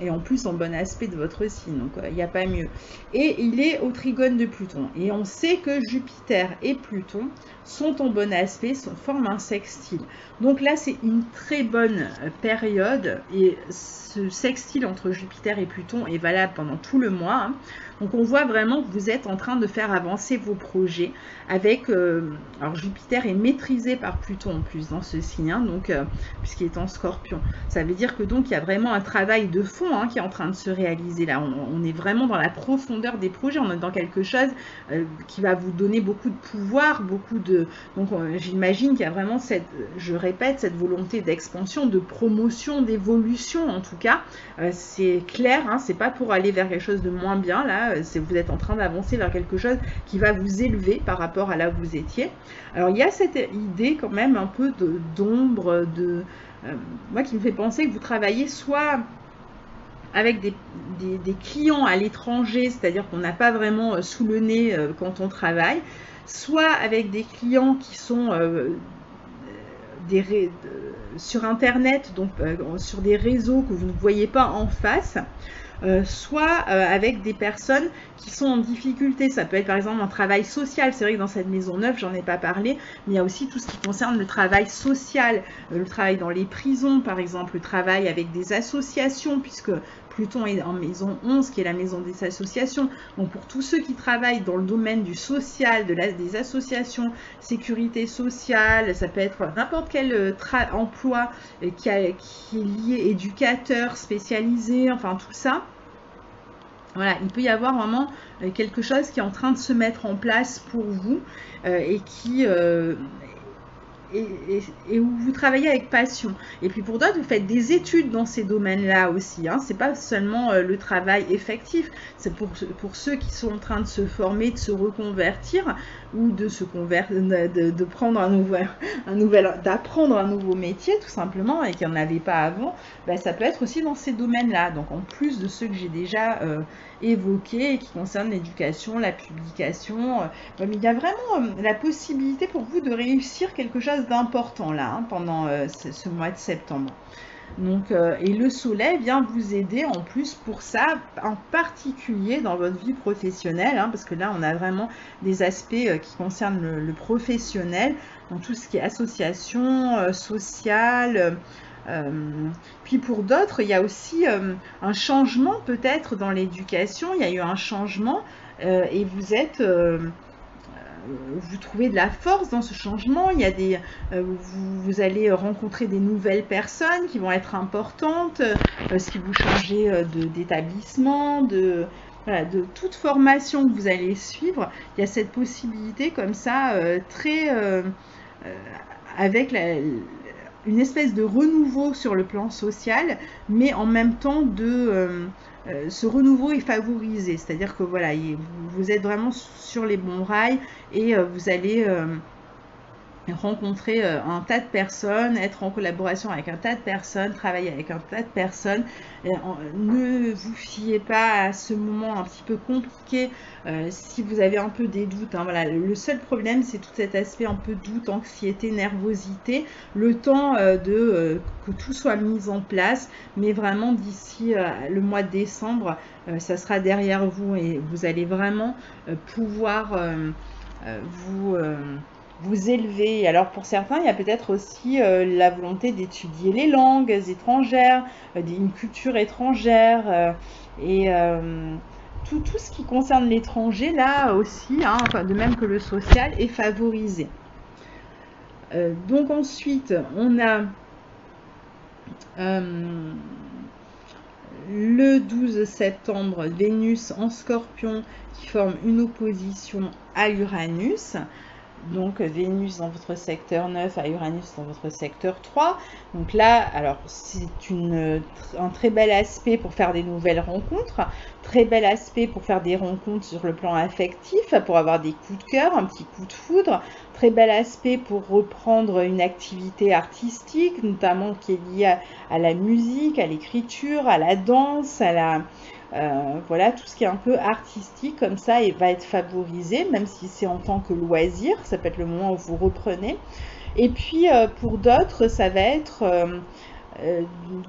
Speaker 1: en plus en bon aspect de votre signe, donc il n'y a pas mieux. Et il est au trigone de Pluton, et on sait que Jupiter et Pluton sont en bon aspect, forment un sextile. Donc là c'est une très bonne période, et ce sextile entre Jupiter et Pluton est valable pendant tout le mois, hein. Donc on voit vraiment que vous êtes en train de faire avancer vos projets avec, alors Jupiter est maîtrisé par Pluton en plus dans ce signe, hein, donc puisqu'il est en Scorpion. Ça veut dire que donc il y a vraiment vraiment un travail de fond hein, qui est en train de se réaliser là. On est vraiment dans la profondeur des projets, on est dans quelque chose qui va vous donner beaucoup de pouvoir, donc j'imagine qu'il y a vraiment je répète, cette volonté d'expansion, de promotion, d'évolution en tout cas. C'est clair, hein, c'est pas pour aller vers quelque chose de moins bien là, vous êtes en train d'avancer vers quelque chose qui va vous élever par rapport à là où vous étiez. Alors il y a cette idée quand même un peu d'ombre, moi qui me fait penser que vous travaillez soit avec des clients à l'étranger, c'est-à-dire qu'on n'a pas vraiment sous le nez quand on travaille, soit avec des clients qui sont sur internet, donc sur des réseaux que vous ne voyez pas en face, soit avec des personnes qui sont en difficulté. Ça peut être par exemple un travail social. C'est vrai que dans cette maison neuve, j'en ai pas parlé, mais il y a aussi tout ce qui concerne le travail social, le travail dans les prisons par exemple, le travail avec des associations, puisque Pluton est en maison 11, qui est la maison des associations. Donc pour tous ceux qui travaillent dans le domaine du social, des associations, sécurité sociale, ça peut être n'importe quel emploi qui est lié, éducateur spécialisé, enfin tout ça. Voilà, il peut y avoir vraiment quelque chose qui est en train de se mettre en place pour vous et où vous travaillez avec passion. Et puis pour d'autres, vous faites des études dans ces domaines-là aussi. Hein. C'est pas seulement le travail effectif, c'est pour ceux qui sont en train de se former, de se reconvertir ou de prendre d'apprendre un nouveau métier tout simplement et qu'il n'y en avait pas avant. Ben, ça peut être aussi dans ces domaines-là. Donc en plus de ceux que j'ai déjà évoqués et qui concernent l'éducation, la publication, mais il y a vraiment la possibilité pour vous de réussir quelque chose d'important là hein, pendant ce mois de septembre. Donc, et le soleil vient vous aider en plus pour ça, en particulier dans votre vie professionnelle, hein, parce que là on a vraiment des aspects qui concernent le professionnel, donc tout ce qui est association, sociale. Puis pour d'autres, il y a aussi un changement peut-être dans l'éducation, il y a eu un changement et vous trouvez de la force dans ce changement. Il y a vous allez rencontrer des nouvelles personnes qui vont être importantes, si vous changez d'établissement, de toute formation que vous allez suivre. Il y a cette possibilité comme ça, avec une espèce de renouveau sur le plan social, mais en même temps ce renouveau est favorisé, c'est-à-dire que voilà, vous êtes vraiment sur les bons rails et vous allez rencontrer un tas de personnes, être en collaboration avec un tas de personnes, travailler avec un tas de personnes. Ne vous fiez pas à ce moment un petit peu compliqué si vous avez un peu des doutes. Hein, voilà. Le seul problème, c'est tout cet aspect un peu doute, anxiété, nervosité, le temps que tout soit mis en place, mais vraiment d'ici le mois de décembre, ça sera derrière vous et vous allez vraiment pouvoir vous élever. Alors pour certains, il y a peut-être aussi la volonté d'étudier les langues étrangères, une culture étrangère et tout ce qui concerne l'étranger là aussi, hein, enfin, de même que le social, est favorisé. Donc ensuite, on a le 12 septembre, Vénus en Scorpion qui forme une opposition à Uranus. Donc Vénus dans votre secteur 9 à Uranus dans votre secteur 3. Donc là, alors c'est un très bel aspect pour faire des nouvelles rencontres, très bel aspect pour faire des rencontres sur le plan affectif, pour avoir des coups de cœur, un petit coup de foudre, très bel aspect pour reprendre une activité artistique, notamment qui est liée à la musique, à l'écriture, à la danse, voilà, tout ce qui est un peu artistique comme ça et va être favorisé, même si c'est en tant que loisir, ça peut être le moment où vous reprenez. Et puis pour d'autres, ça va être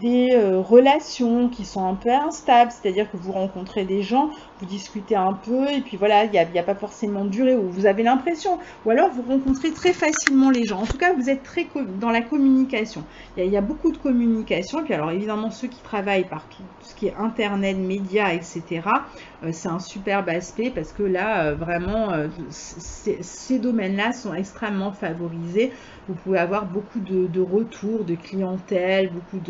Speaker 1: des relations qui sont un peu instables, c'est-à-dire que vous rencontrez des gens, vous discutez un peu et puis voilà, il n'y a pas forcément de durée où vous avez l'impression, ou alors vous rencontrez très facilement les gens. En tout cas, vous êtes très dans la communication. Il y a beaucoup de communication et puis alors évidemment ceux qui travaillent par tout ce qui est internet, médias, etc. C'est un superbe aspect parce que là, vraiment, ces domaines-là sont extrêmement favorisés. Vous pouvez avoir beaucoup de retours, de clientèle, beaucoup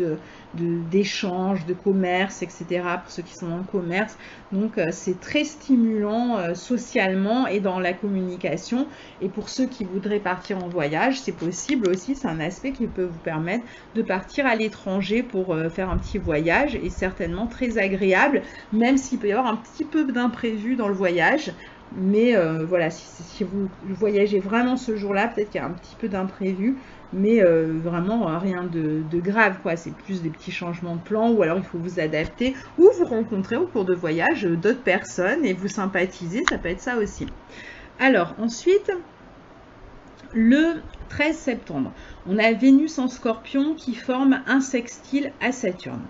Speaker 1: d'échanges, de commerce, etc. pour ceux qui sont en commerce. Donc c'est très stimulant socialement et dans la communication. Et pour ceux qui voudraient partir en voyage, c'est possible aussi, c'est un aspect qui peut vous permettre de partir à l'étranger pour faire un petit voyage, et certainement très agréable, même s'il peut y avoir un petit peu d'imprévu dans le voyage. Mais voilà, si vous voyagez vraiment ce jour-là, peut-être qu'il y a un petit peu d'imprévu, mais vraiment rien de grave, quoi. C'est plus des petits changements de plan, ou alors il faut vous adapter, ou vous rencontrer au cours de voyage d'autres personnes et vous sympathiser, ça peut être ça aussi. Alors ensuite, le 13 septembre, on a Vénus en Scorpion qui forme un sextile à Saturne.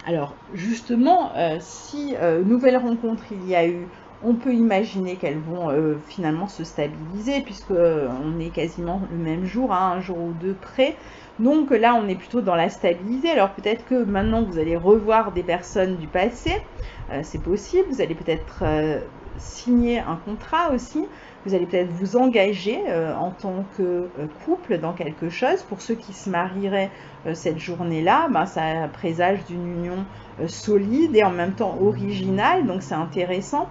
Speaker 1: Alors justement, si nouvelle rencontre il y a eu, on peut imaginer qu'elles vont finalement se stabiliser, puisque on est quasiment le même jour, hein, un jour ou deux près. Donc là, on est plutôt dans la stabilité. Alors peut-être que maintenant, vous allez revoir des personnes du passé. C'est possible. Vous allez peut-être signer un contrat aussi. Vous allez peut-être vous engager en tant que couple dans quelque chose. Pour ceux qui se marieraient cette journée-là, ben, ça présage d'une union solide et en même temps originale. Donc c'est intéressant.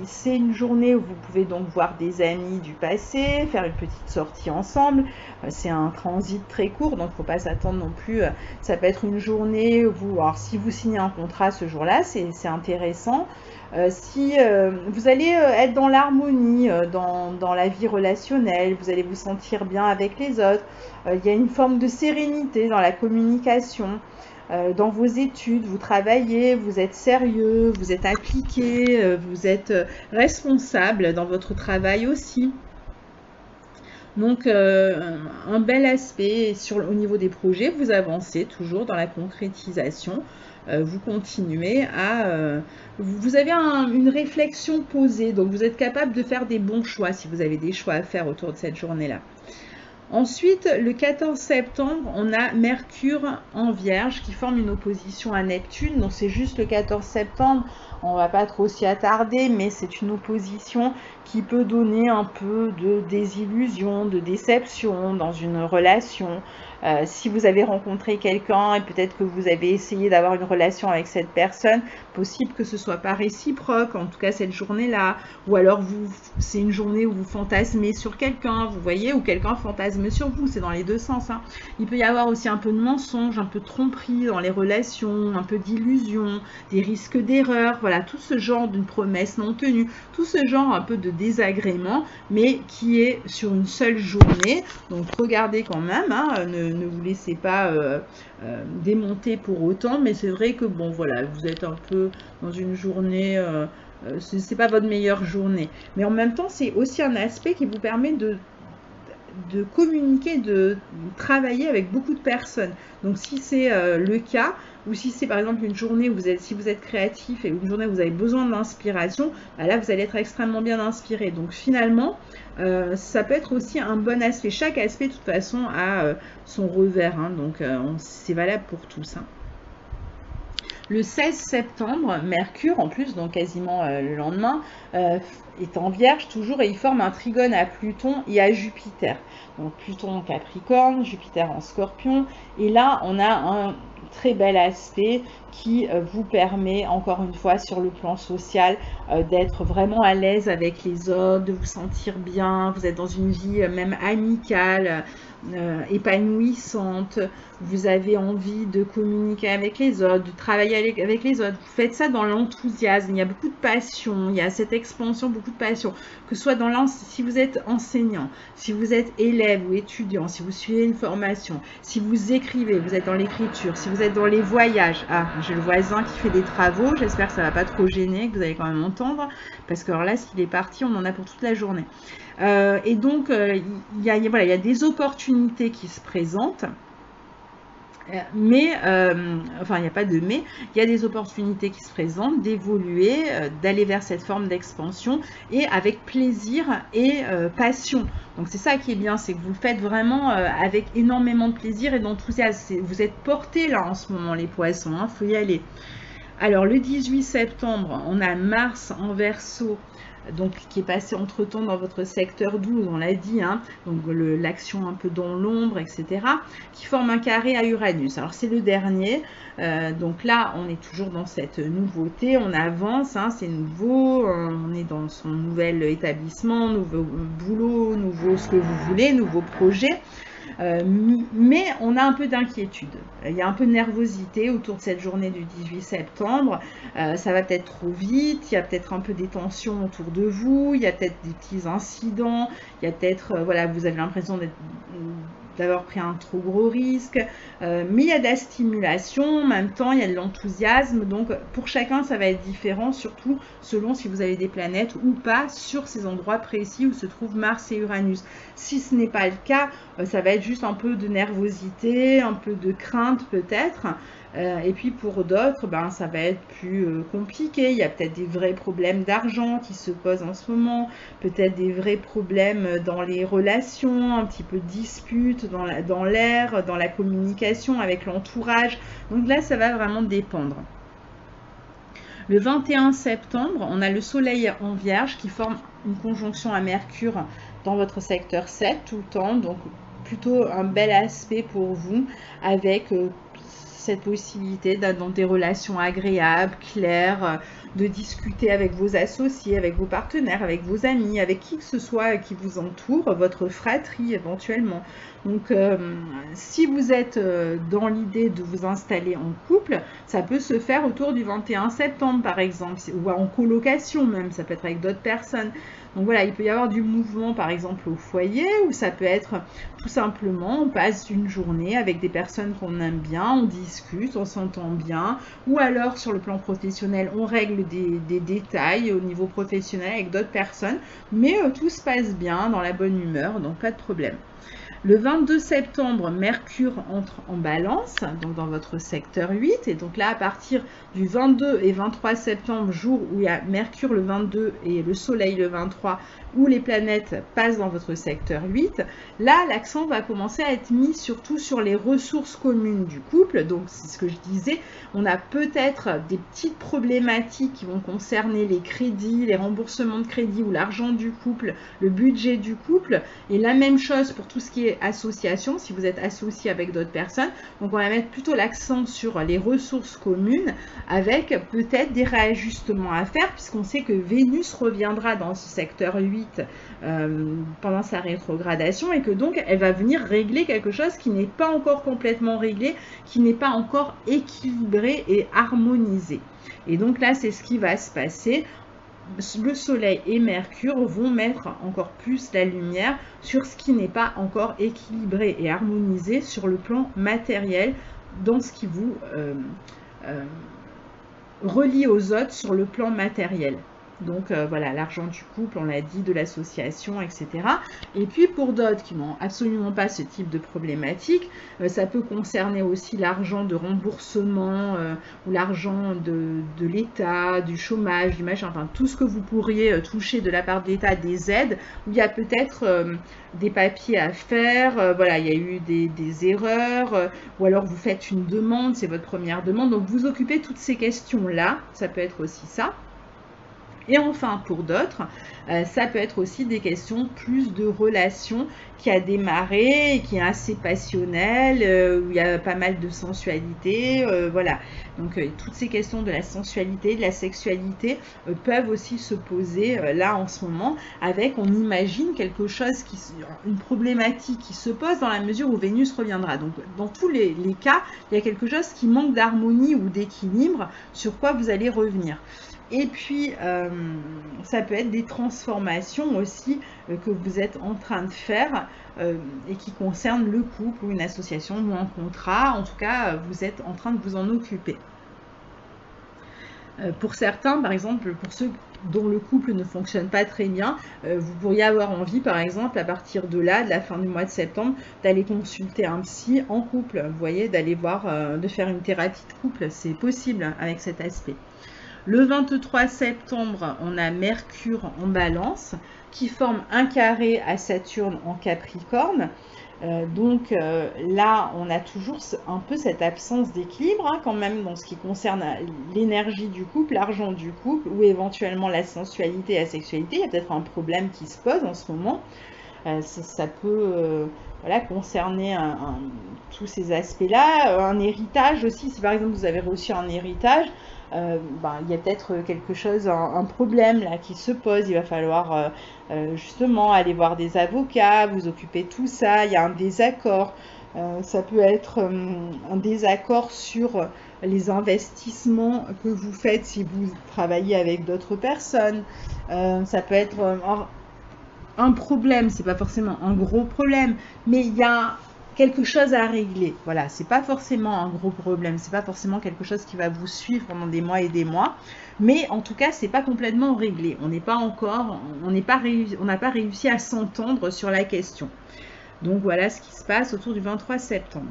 Speaker 1: C'est une journée où vous pouvez donc voir des amis du passé, faire une petite sortie ensemble. C'est un transit très court, donc il ne faut pas s'attendre non plus. Ça peut être une journée où alors si vous signez un contrat ce jour-là, c'est intéressant. Si vous allez être dans l'harmonie, dans la vie relationnelle, vous allez vous sentir bien avec les autres. Il y a une forme de sérénité dans la communication. Dans vos études, vous travaillez, vous êtes sérieux, vous êtes appliqué, vous êtes responsable dans votre travail aussi. Donc, un bel aspect au niveau des projets, vous avancez toujours dans la concrétisation, vous continuez vous avez une réflexion posée, donc vous êtes capable de faire des bons choix si vous avez des choix à faire autour de cette journée-là. Ensuite, le 14 septembre, on a Mercure en Vierge qui forme une opposition à Neptune. Donc c'est juste le 14 septembre, on ne va pas trop s'y attarder, mais c'est une opposition qui peut donner un peu de désillusion, de déception dans une relation. Si vous avez rencontré quelqu'un et peut-être que vous avez essayé d'avoir une relation avec cette personne, possible que ce soit pas réciproque, en tout cas cette journée-là, ou alors c'est une journée où vous fantasmez sur quelqu'un, vous voyez, ou quelqu'un fantasme sur vous, c'est dans les deux sens. Hein. Il peut y avoir aussi un peu de mensonge, un peu de tromperie dans les relations, un peu d'illusion, des risques d'erreur, voilà, tout ce genre d'une promesse non tenue, tout ce genre un peu de désagrément, mais qui est sur une seule journée. Donc regardez quand même, hein, ne vous laissez pas démonter pour autant, mais c'est vrai que bon voilà, vous êtes un peu dans une journée, c'est pas votre meilleure journée, mais en même temps c'est aussi un aspect qui vous permet de communiquer, de travailler avec beaucoup de personnes. Donc si c'est le cas, ou si c'est par exemple une journée où si vous êtes créatif et une journée où vous avez besoin d'inspiration, bah là vous allez être extrêmement bien inspiré. Donc finalement, ça peut être aussi un bon aspect. Chaque aspect de toute façon a son revers, hein, donc c'est valable pour tous. Hein. Le 16 septembre, Mercure, en plus, donc quasiment le lendemain, est en Vierge toujours et il forme un trigone à Pluton et à Jupiter. Donc Pluton en Capricorne, Jupiter en Scorpion. Et là, on a un très bel aspect qui vous permet, encore une fois, sur le plan social, d'être vraiment à l'aise avec les autres, de vous sentir bien. Vous êtes dans une vie même amicale, épanouissante. Vous avez envie de communiquer avec les autres, de travailler avec les autres. Vous faites ça dans l'enthousiasme. Il y a beaucoup de passion. Il y a cette expansion, beaucoup de passion. Que ce soit si vous êtes enseignant, si vous êtes élève ou étudiant, si vous suivez une formation, si vous écrivez, vous êtes dans l'écriture, si vous êtes dans les voyages. Ah, j'ai le voisin qui fait des travaux. J'espère que ça ne va pas trop gêner, que vous allez quand même entendre. Parce que alors là, s'il est parti, on en a pour toute la journée. Et donc, il y a des opportunités qui se présentent. Mais, enfin il n'y a pas de mais, il y a des opportunités qui se présentent d'évoluer, d'aller vers cette forme d'expansion et avec plaisir et passion. Donc c'est ça qui est bien, c'est que vous le faites vraiment avec énormément de plaisir et d'enthousiasme. Vous êtes portés là en ce moment les poissons, hein, faut y aller. Alors le 18 septembre, on a Mars en Verseau, donc qui est passé entre-temps dans votre secteur 12, on l'a dit, hein, donc l'action un peu dans l'ombre, etc., qui forme un carré à Uranus. Alors c'est le dernier, donc là on est toujours dans cette nouveauté, on avance, hein, c'est nouveau, on est dans son nouvel établissement, nouveau boulot, nouveau ce que vous voulez, nouveau projet. Mais on a un peu d'inquiétude, il y a un peu de nervosité autour de cette journée du 18 septembre, ça va peut-être trop vite, il y a peut-être un peu des tensions autour de vous, il y a peut-être des petits incidents, il y a peut-être, voilà, vous avez l'impression d'avoir pris un trop gros risque, mais il y a de la stimulation, en même temps il y a de l'enthousiasme, donc pour chacun ça va être différent, surtout selon si vous avez des planètes ou pas sur ces endroits précis où se trouvent Mars et Uranus. Si ce n'est pas le cas, ça va être juste un peu de nervosité, un peu de crainte peut-être, et puis pour d'autres, ben, ça va être plus compliqué. Il y a peut-être des vrais problèmes d'argent qui se posent en ce moment, peut-être des vrais problèmes dans les relations, un petit peu de disputes dans l'air, dans la communication avec l'entourage. Donc là, ça va vraiment dépendre. Le 21 septembre, on a le Soleil en Vierge qui forme une conjonction à Mercure dans votre secteur 7 tout le temps, donc plutôt un bel aspect pour vous avec cette possibilité d'être dans des relations agréables, claires, de discuter avec vos associés, avec vos partenaires, avec vos amis, avec qui que ce soit qui vous entoure, votre fratrie éventuellement. Donc si vous êtes dans l'idée de vous installer en couple, ça peut se faire autour du 21 septembre par exemple, ou en colocation même, ça peut être avec d'autres personnes. Donc voilà, il peut y avoir du mouvement par exemple au foyer, ou ça peut être tout simplement, on passe une journée avec des personnes qu'on aime bien, on discute, on s'entend bien, ou alors sur le plan professionnel, on règle des détails au niveau professionnel avec d'autres personnes, mais tout se passe bien, dans la bonne humeur, donc pas de problème. Le 22 septembre, Mercure entre en Balance, donc dans votre secteur 8. Et donc là, à partir du 22 et 23 septembre, jour où il y a Mercure le 22 et le Soleil le 23, où les planètes passent dans votre secteur 8, là, l'accent va commencer à être mis surtout sur les ressources communes du couple. Donc, c'est ce que je disais, on a peut-être des petites problématiques qui vont concerner les crédits, les remboursements de crédit ou l'argent du couple, le budget du couple. Et la même chose pour tout ce qui est association, si vous êtes associé avec d'autres personnes. Donc, on va mettre plutôt l'accent sur les ressources communes avec peut-être des réajustements à faire, puisqu'on sait que Vénus reviendra dans ce secteur 8 pendant sa rétrogradation, et que donc elle va venir régler quelque chose qui n'est pas encore complètement réglé, qui n'est pas encore équilibré et harmonisé. Et donc là, c'est ce qui va se passer. Le Soleil et Mercure vont mettre encore plus la lumière sur ce qui n'est pas encore équilibré et harmonisé sur le plan matériel, dans ce qui vous relie aux autres sur le plan matériel. Donc voilà, l'argent du couple, on l'a dit, de l'association, etc. Et puis pour d'autres qui n'ont absolument pas ce type de problématique, ça peut concerner aussi l'argent de remboursement ou l'argent de l'État, du chômage, du machin, enfin tout ce que vous pourriez toucher de la part de l'État, des aides, où il y a peut-être des papiers à faire, voilà, il y a eu des erreurs, ou alors vous faites une demande, c'est votre première demande, donc vous occupez toutes ces questions-là, ça peut être aussi ça. Et enfin, pour d'autres, ça peut être aussi des questions plus de relations qui a démarré et qui est assez passionnelle, où il y a pas mal de sensualité, voilà. Donc, toutes ces questions de la sensualité, de la sexualité peuvent aussi se poser là en ce moment avec, on imagine, quelque chose, une problématique qui se pose dans la mesure où Vénus reviendra. Donc, dans tous les cas, il y a quelque chose qui manque d'harmonie ou d'équilibre sur quoi vous allez revenir. Et puis, ça peut être des transformations aussi que vous êtes en train de faire et qui concernent le couple ou une association ou un contrat. En tout cas, vous êtes en train de vous en occuper. Pour certains, par exemple, pour ceux dont le couple ne fonctionne pas très bien, vous pourriez avoir envie, par exemple, à partir de là, de la fin du mois de septembre, d'aller consulter un psy en couple. Vous voyez, d'aller voir, de faire une thérapie de couple. C'est possible avec cet aspect. Le 23 septembre, on a Mercure en Balance qui forme un carré à Saturne en Capricorne. Donc là, on a toujours un peu cette absence d'équilibre hein, quand même dans ce qui concerne l'énergie du couple, l'argent du couple ou éventuellement la sensualité et la sexualité. Il y a peut-être un problème qui se pose en ce moment. Ça peut voilà, concerner tous ces aspects-là. Un héritage aussi, si par exemple vous avez reçu un héritage, il y a peut-être quelque chose, un problème là qui se pose. Il va falloir justement aller voir des avocats, vous occuper de tout ça. Il y a un désaccord. Ça peut être un désaccord sur les investissements que vous faites si vous travaillez avec d'autres personnes. Ça peut être un problème, c'est pas forcément un gros problème, mais il y a quelque chose à régler. Voilà, c'est pas forcément un gros problème, c'est pas forcément quelque chose qui va vous suivre pendant des mois et des mois, mais en tout cas, c'est pas complètement réglé. On n'est pas encore, on n'a pas réussi à s'entendre sur la question. Donc voilà ce qui se passe autour du 23 septembre.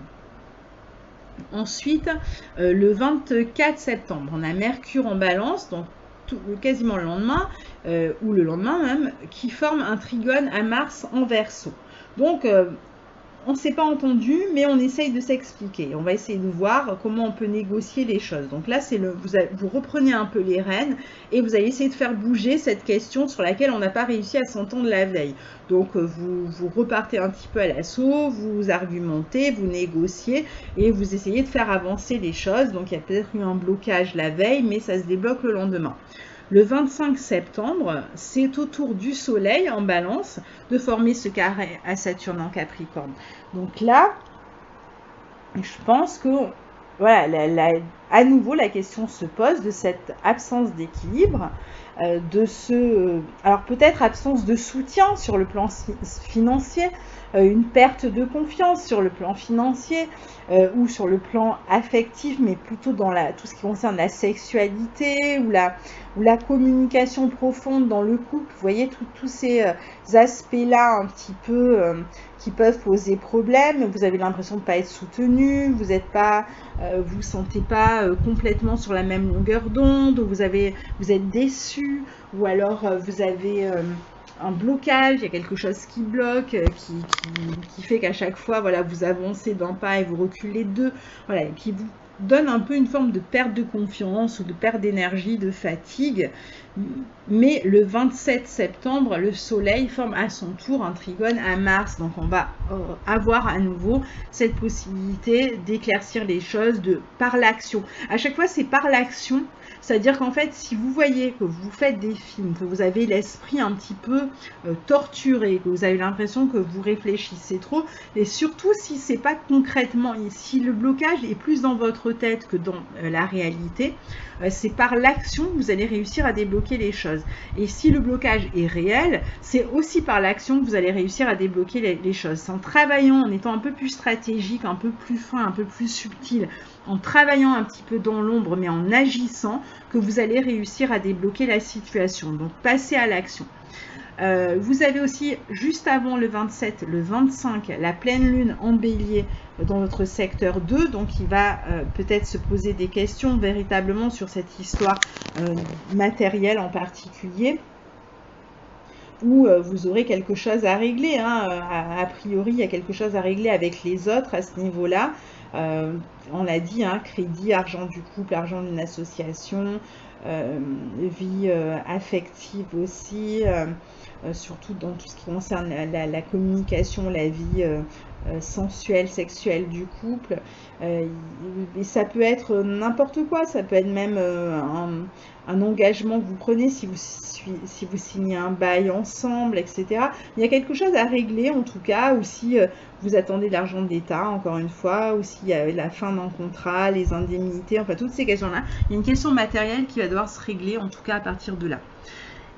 Speaker 1: Ensuite, le 24 septembre, on a Mercure en Balance, donc quasiment le lendemain, ou le lendemain même, qui forme un trigone à Mars en Verseau. Donc, on ne s'est pas entendu, mais on essaye de s'expliquer. On va essayer de voir comment on peut négocier les choses. Donc là, vous reprenez un peu les rênes et vous allez essayer de faire bouger cette question sur laquelle on n'a pas réussi à s'entendre la veille. Donc vous repartez un petit peu à l'assaut, vous argumentez, vous négociez et vous essayez de faire avancer les choses. Donc il y a peut-être eu un blocage la veille, mais ça se débloque le lendemain. Le 25 septembre, c'est au tour du Soleil en Balance de former ce carré à Saturne en Capricorne. Donc là, je pense que voilà, à nouveau la question se pose de cette absence d'équilibre, alors peut-être absence de soutien sur le plan financier, une perte de confiance sur le plan financier ou sur le plan affectif, mais plutôt dans tout ce qui concerne la sexualité ou la communication profonde dans le couple. Vous voyez, tous ces aspects-là un petit peu qui peuvent poser problème. Vous avez l'impression de ne pas être soutenu, vous vous sentez pas complètement sur la même longueur d'onde, vous êtes déçu, ou alors vous avez un blocage, il y a quelque chose qui bloque, qui fait qu'à chaque fois, voilà, vous avancez d'un pas et vous reculez deux, voilà, qui vous donne un peu une forme de perte de confiance ou de perte d'énergie, de fatigue. Mais le 27 septembre, le Soleil forme à son tour un trigone à Mars. Donc on va avoir à nouveau cette possibilité d'éclaircir les choses par l'action. À chaque fois, c'est par l'action. C'est-à-dire qu'en fait, si vous voyez que vous faites des films, que vous avez l'esprit un petit peu torturé, que vous avez l'impression que vous réfléchissez trop, et surtout si c'est pas concrètement, si le blocage est plus dans votre tête que dans la réalité, c'est par l'action que vous allez réussir à débloquer les choses. Et si le blocage est réel, c'est aussi par l'action que vous allez réussir à débloquer les choses. C'est en travaillant, en étant un peu plus stratégique, un peu plus fin, un peu plus subtil, en travaillant un petit peu dans l'ombre, mais en agissant, que vous allez réussir à débloquer la situation. Donc, passez à l'action. Vous avez aussi, juste avant le 27, le 25, la pleine lune en bélier dans votre secteur 2. Donc, il va peut-être se poser des questions véritablement sur cette histoire matérielle en particulier, où vous aurez quelque chose à régler. Hein. A priori, il y a quelque chose à régler avec les autres à ce niveau-là. On l'a dit, hein, crédit, argent du couple, argent d'une association, vie affective aussi, surtout dans tout ce qui concerne la communication, la vie sensuelle, sexuelle du couple. Et ça peut être n'importe quoi, ça peut être même un engagement que vous prenez si vous signez un bail ensemble, etc. Il y a quelque chose à régler en tout cas, ou si vous attendez de l'argent de l'État, encore une fois, ou s'il y a la fin d'un contrat, les indemnités, enfin toutes ces questions-là. Il y a une question matérielle qui va devoir se régler, en tout cas à partir de là.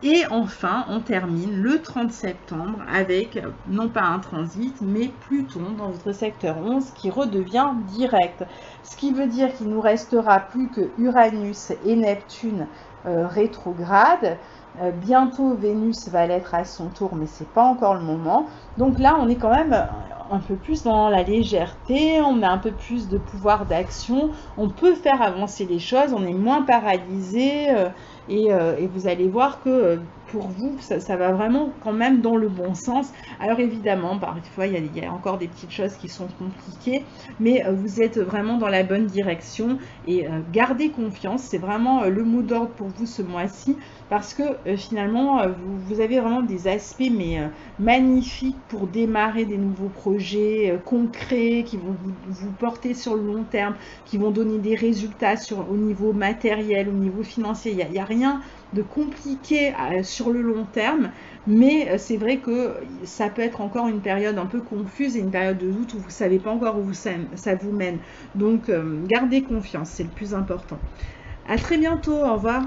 Speaker 1: Et enfin, on termine le 30 septembre avec, non pas un transit, mais Pluton dans votre secteur 11 qui redevient direct. Ce qui veut dire qu'il nous restera plus que Uranus et Neptune rétrograde. Bientôt, Vénus va l'être à son tour, mais c'est pas encore le moment. Donc là, on est quand même un peu plus dans la légèreté, on a un peu plus de pouvoir d'action, on peut faire avancer les choses, on est moins paralysé et vous allez voir que pour vous, ça va vraiment quand même dans le bon sens. Alors évidemment, parfois il y a encore des petites choses qui sont compliquées, mais vous êtes vraiment dans la bonne direction et gardez confiance. C'est vraiment le mot d'ordre pour vous ce mois-ci, parce que finalement vous avez vraiment des aspects magnifiques pour démarrer des nouveaux projets concrets qui vont vous porter sur le long terme, qui vont donner des résultats au niveau matériel, au niveau financier. Il n'y a rien de compliqué sur le long terme, mais c'est vrai que ça peut être encore une période un peu confuse et une période de doute où vous ne savez pas encore où ça vous mène. Donc gardez confiance, c'est le plus important. À très bientôt, au revoir.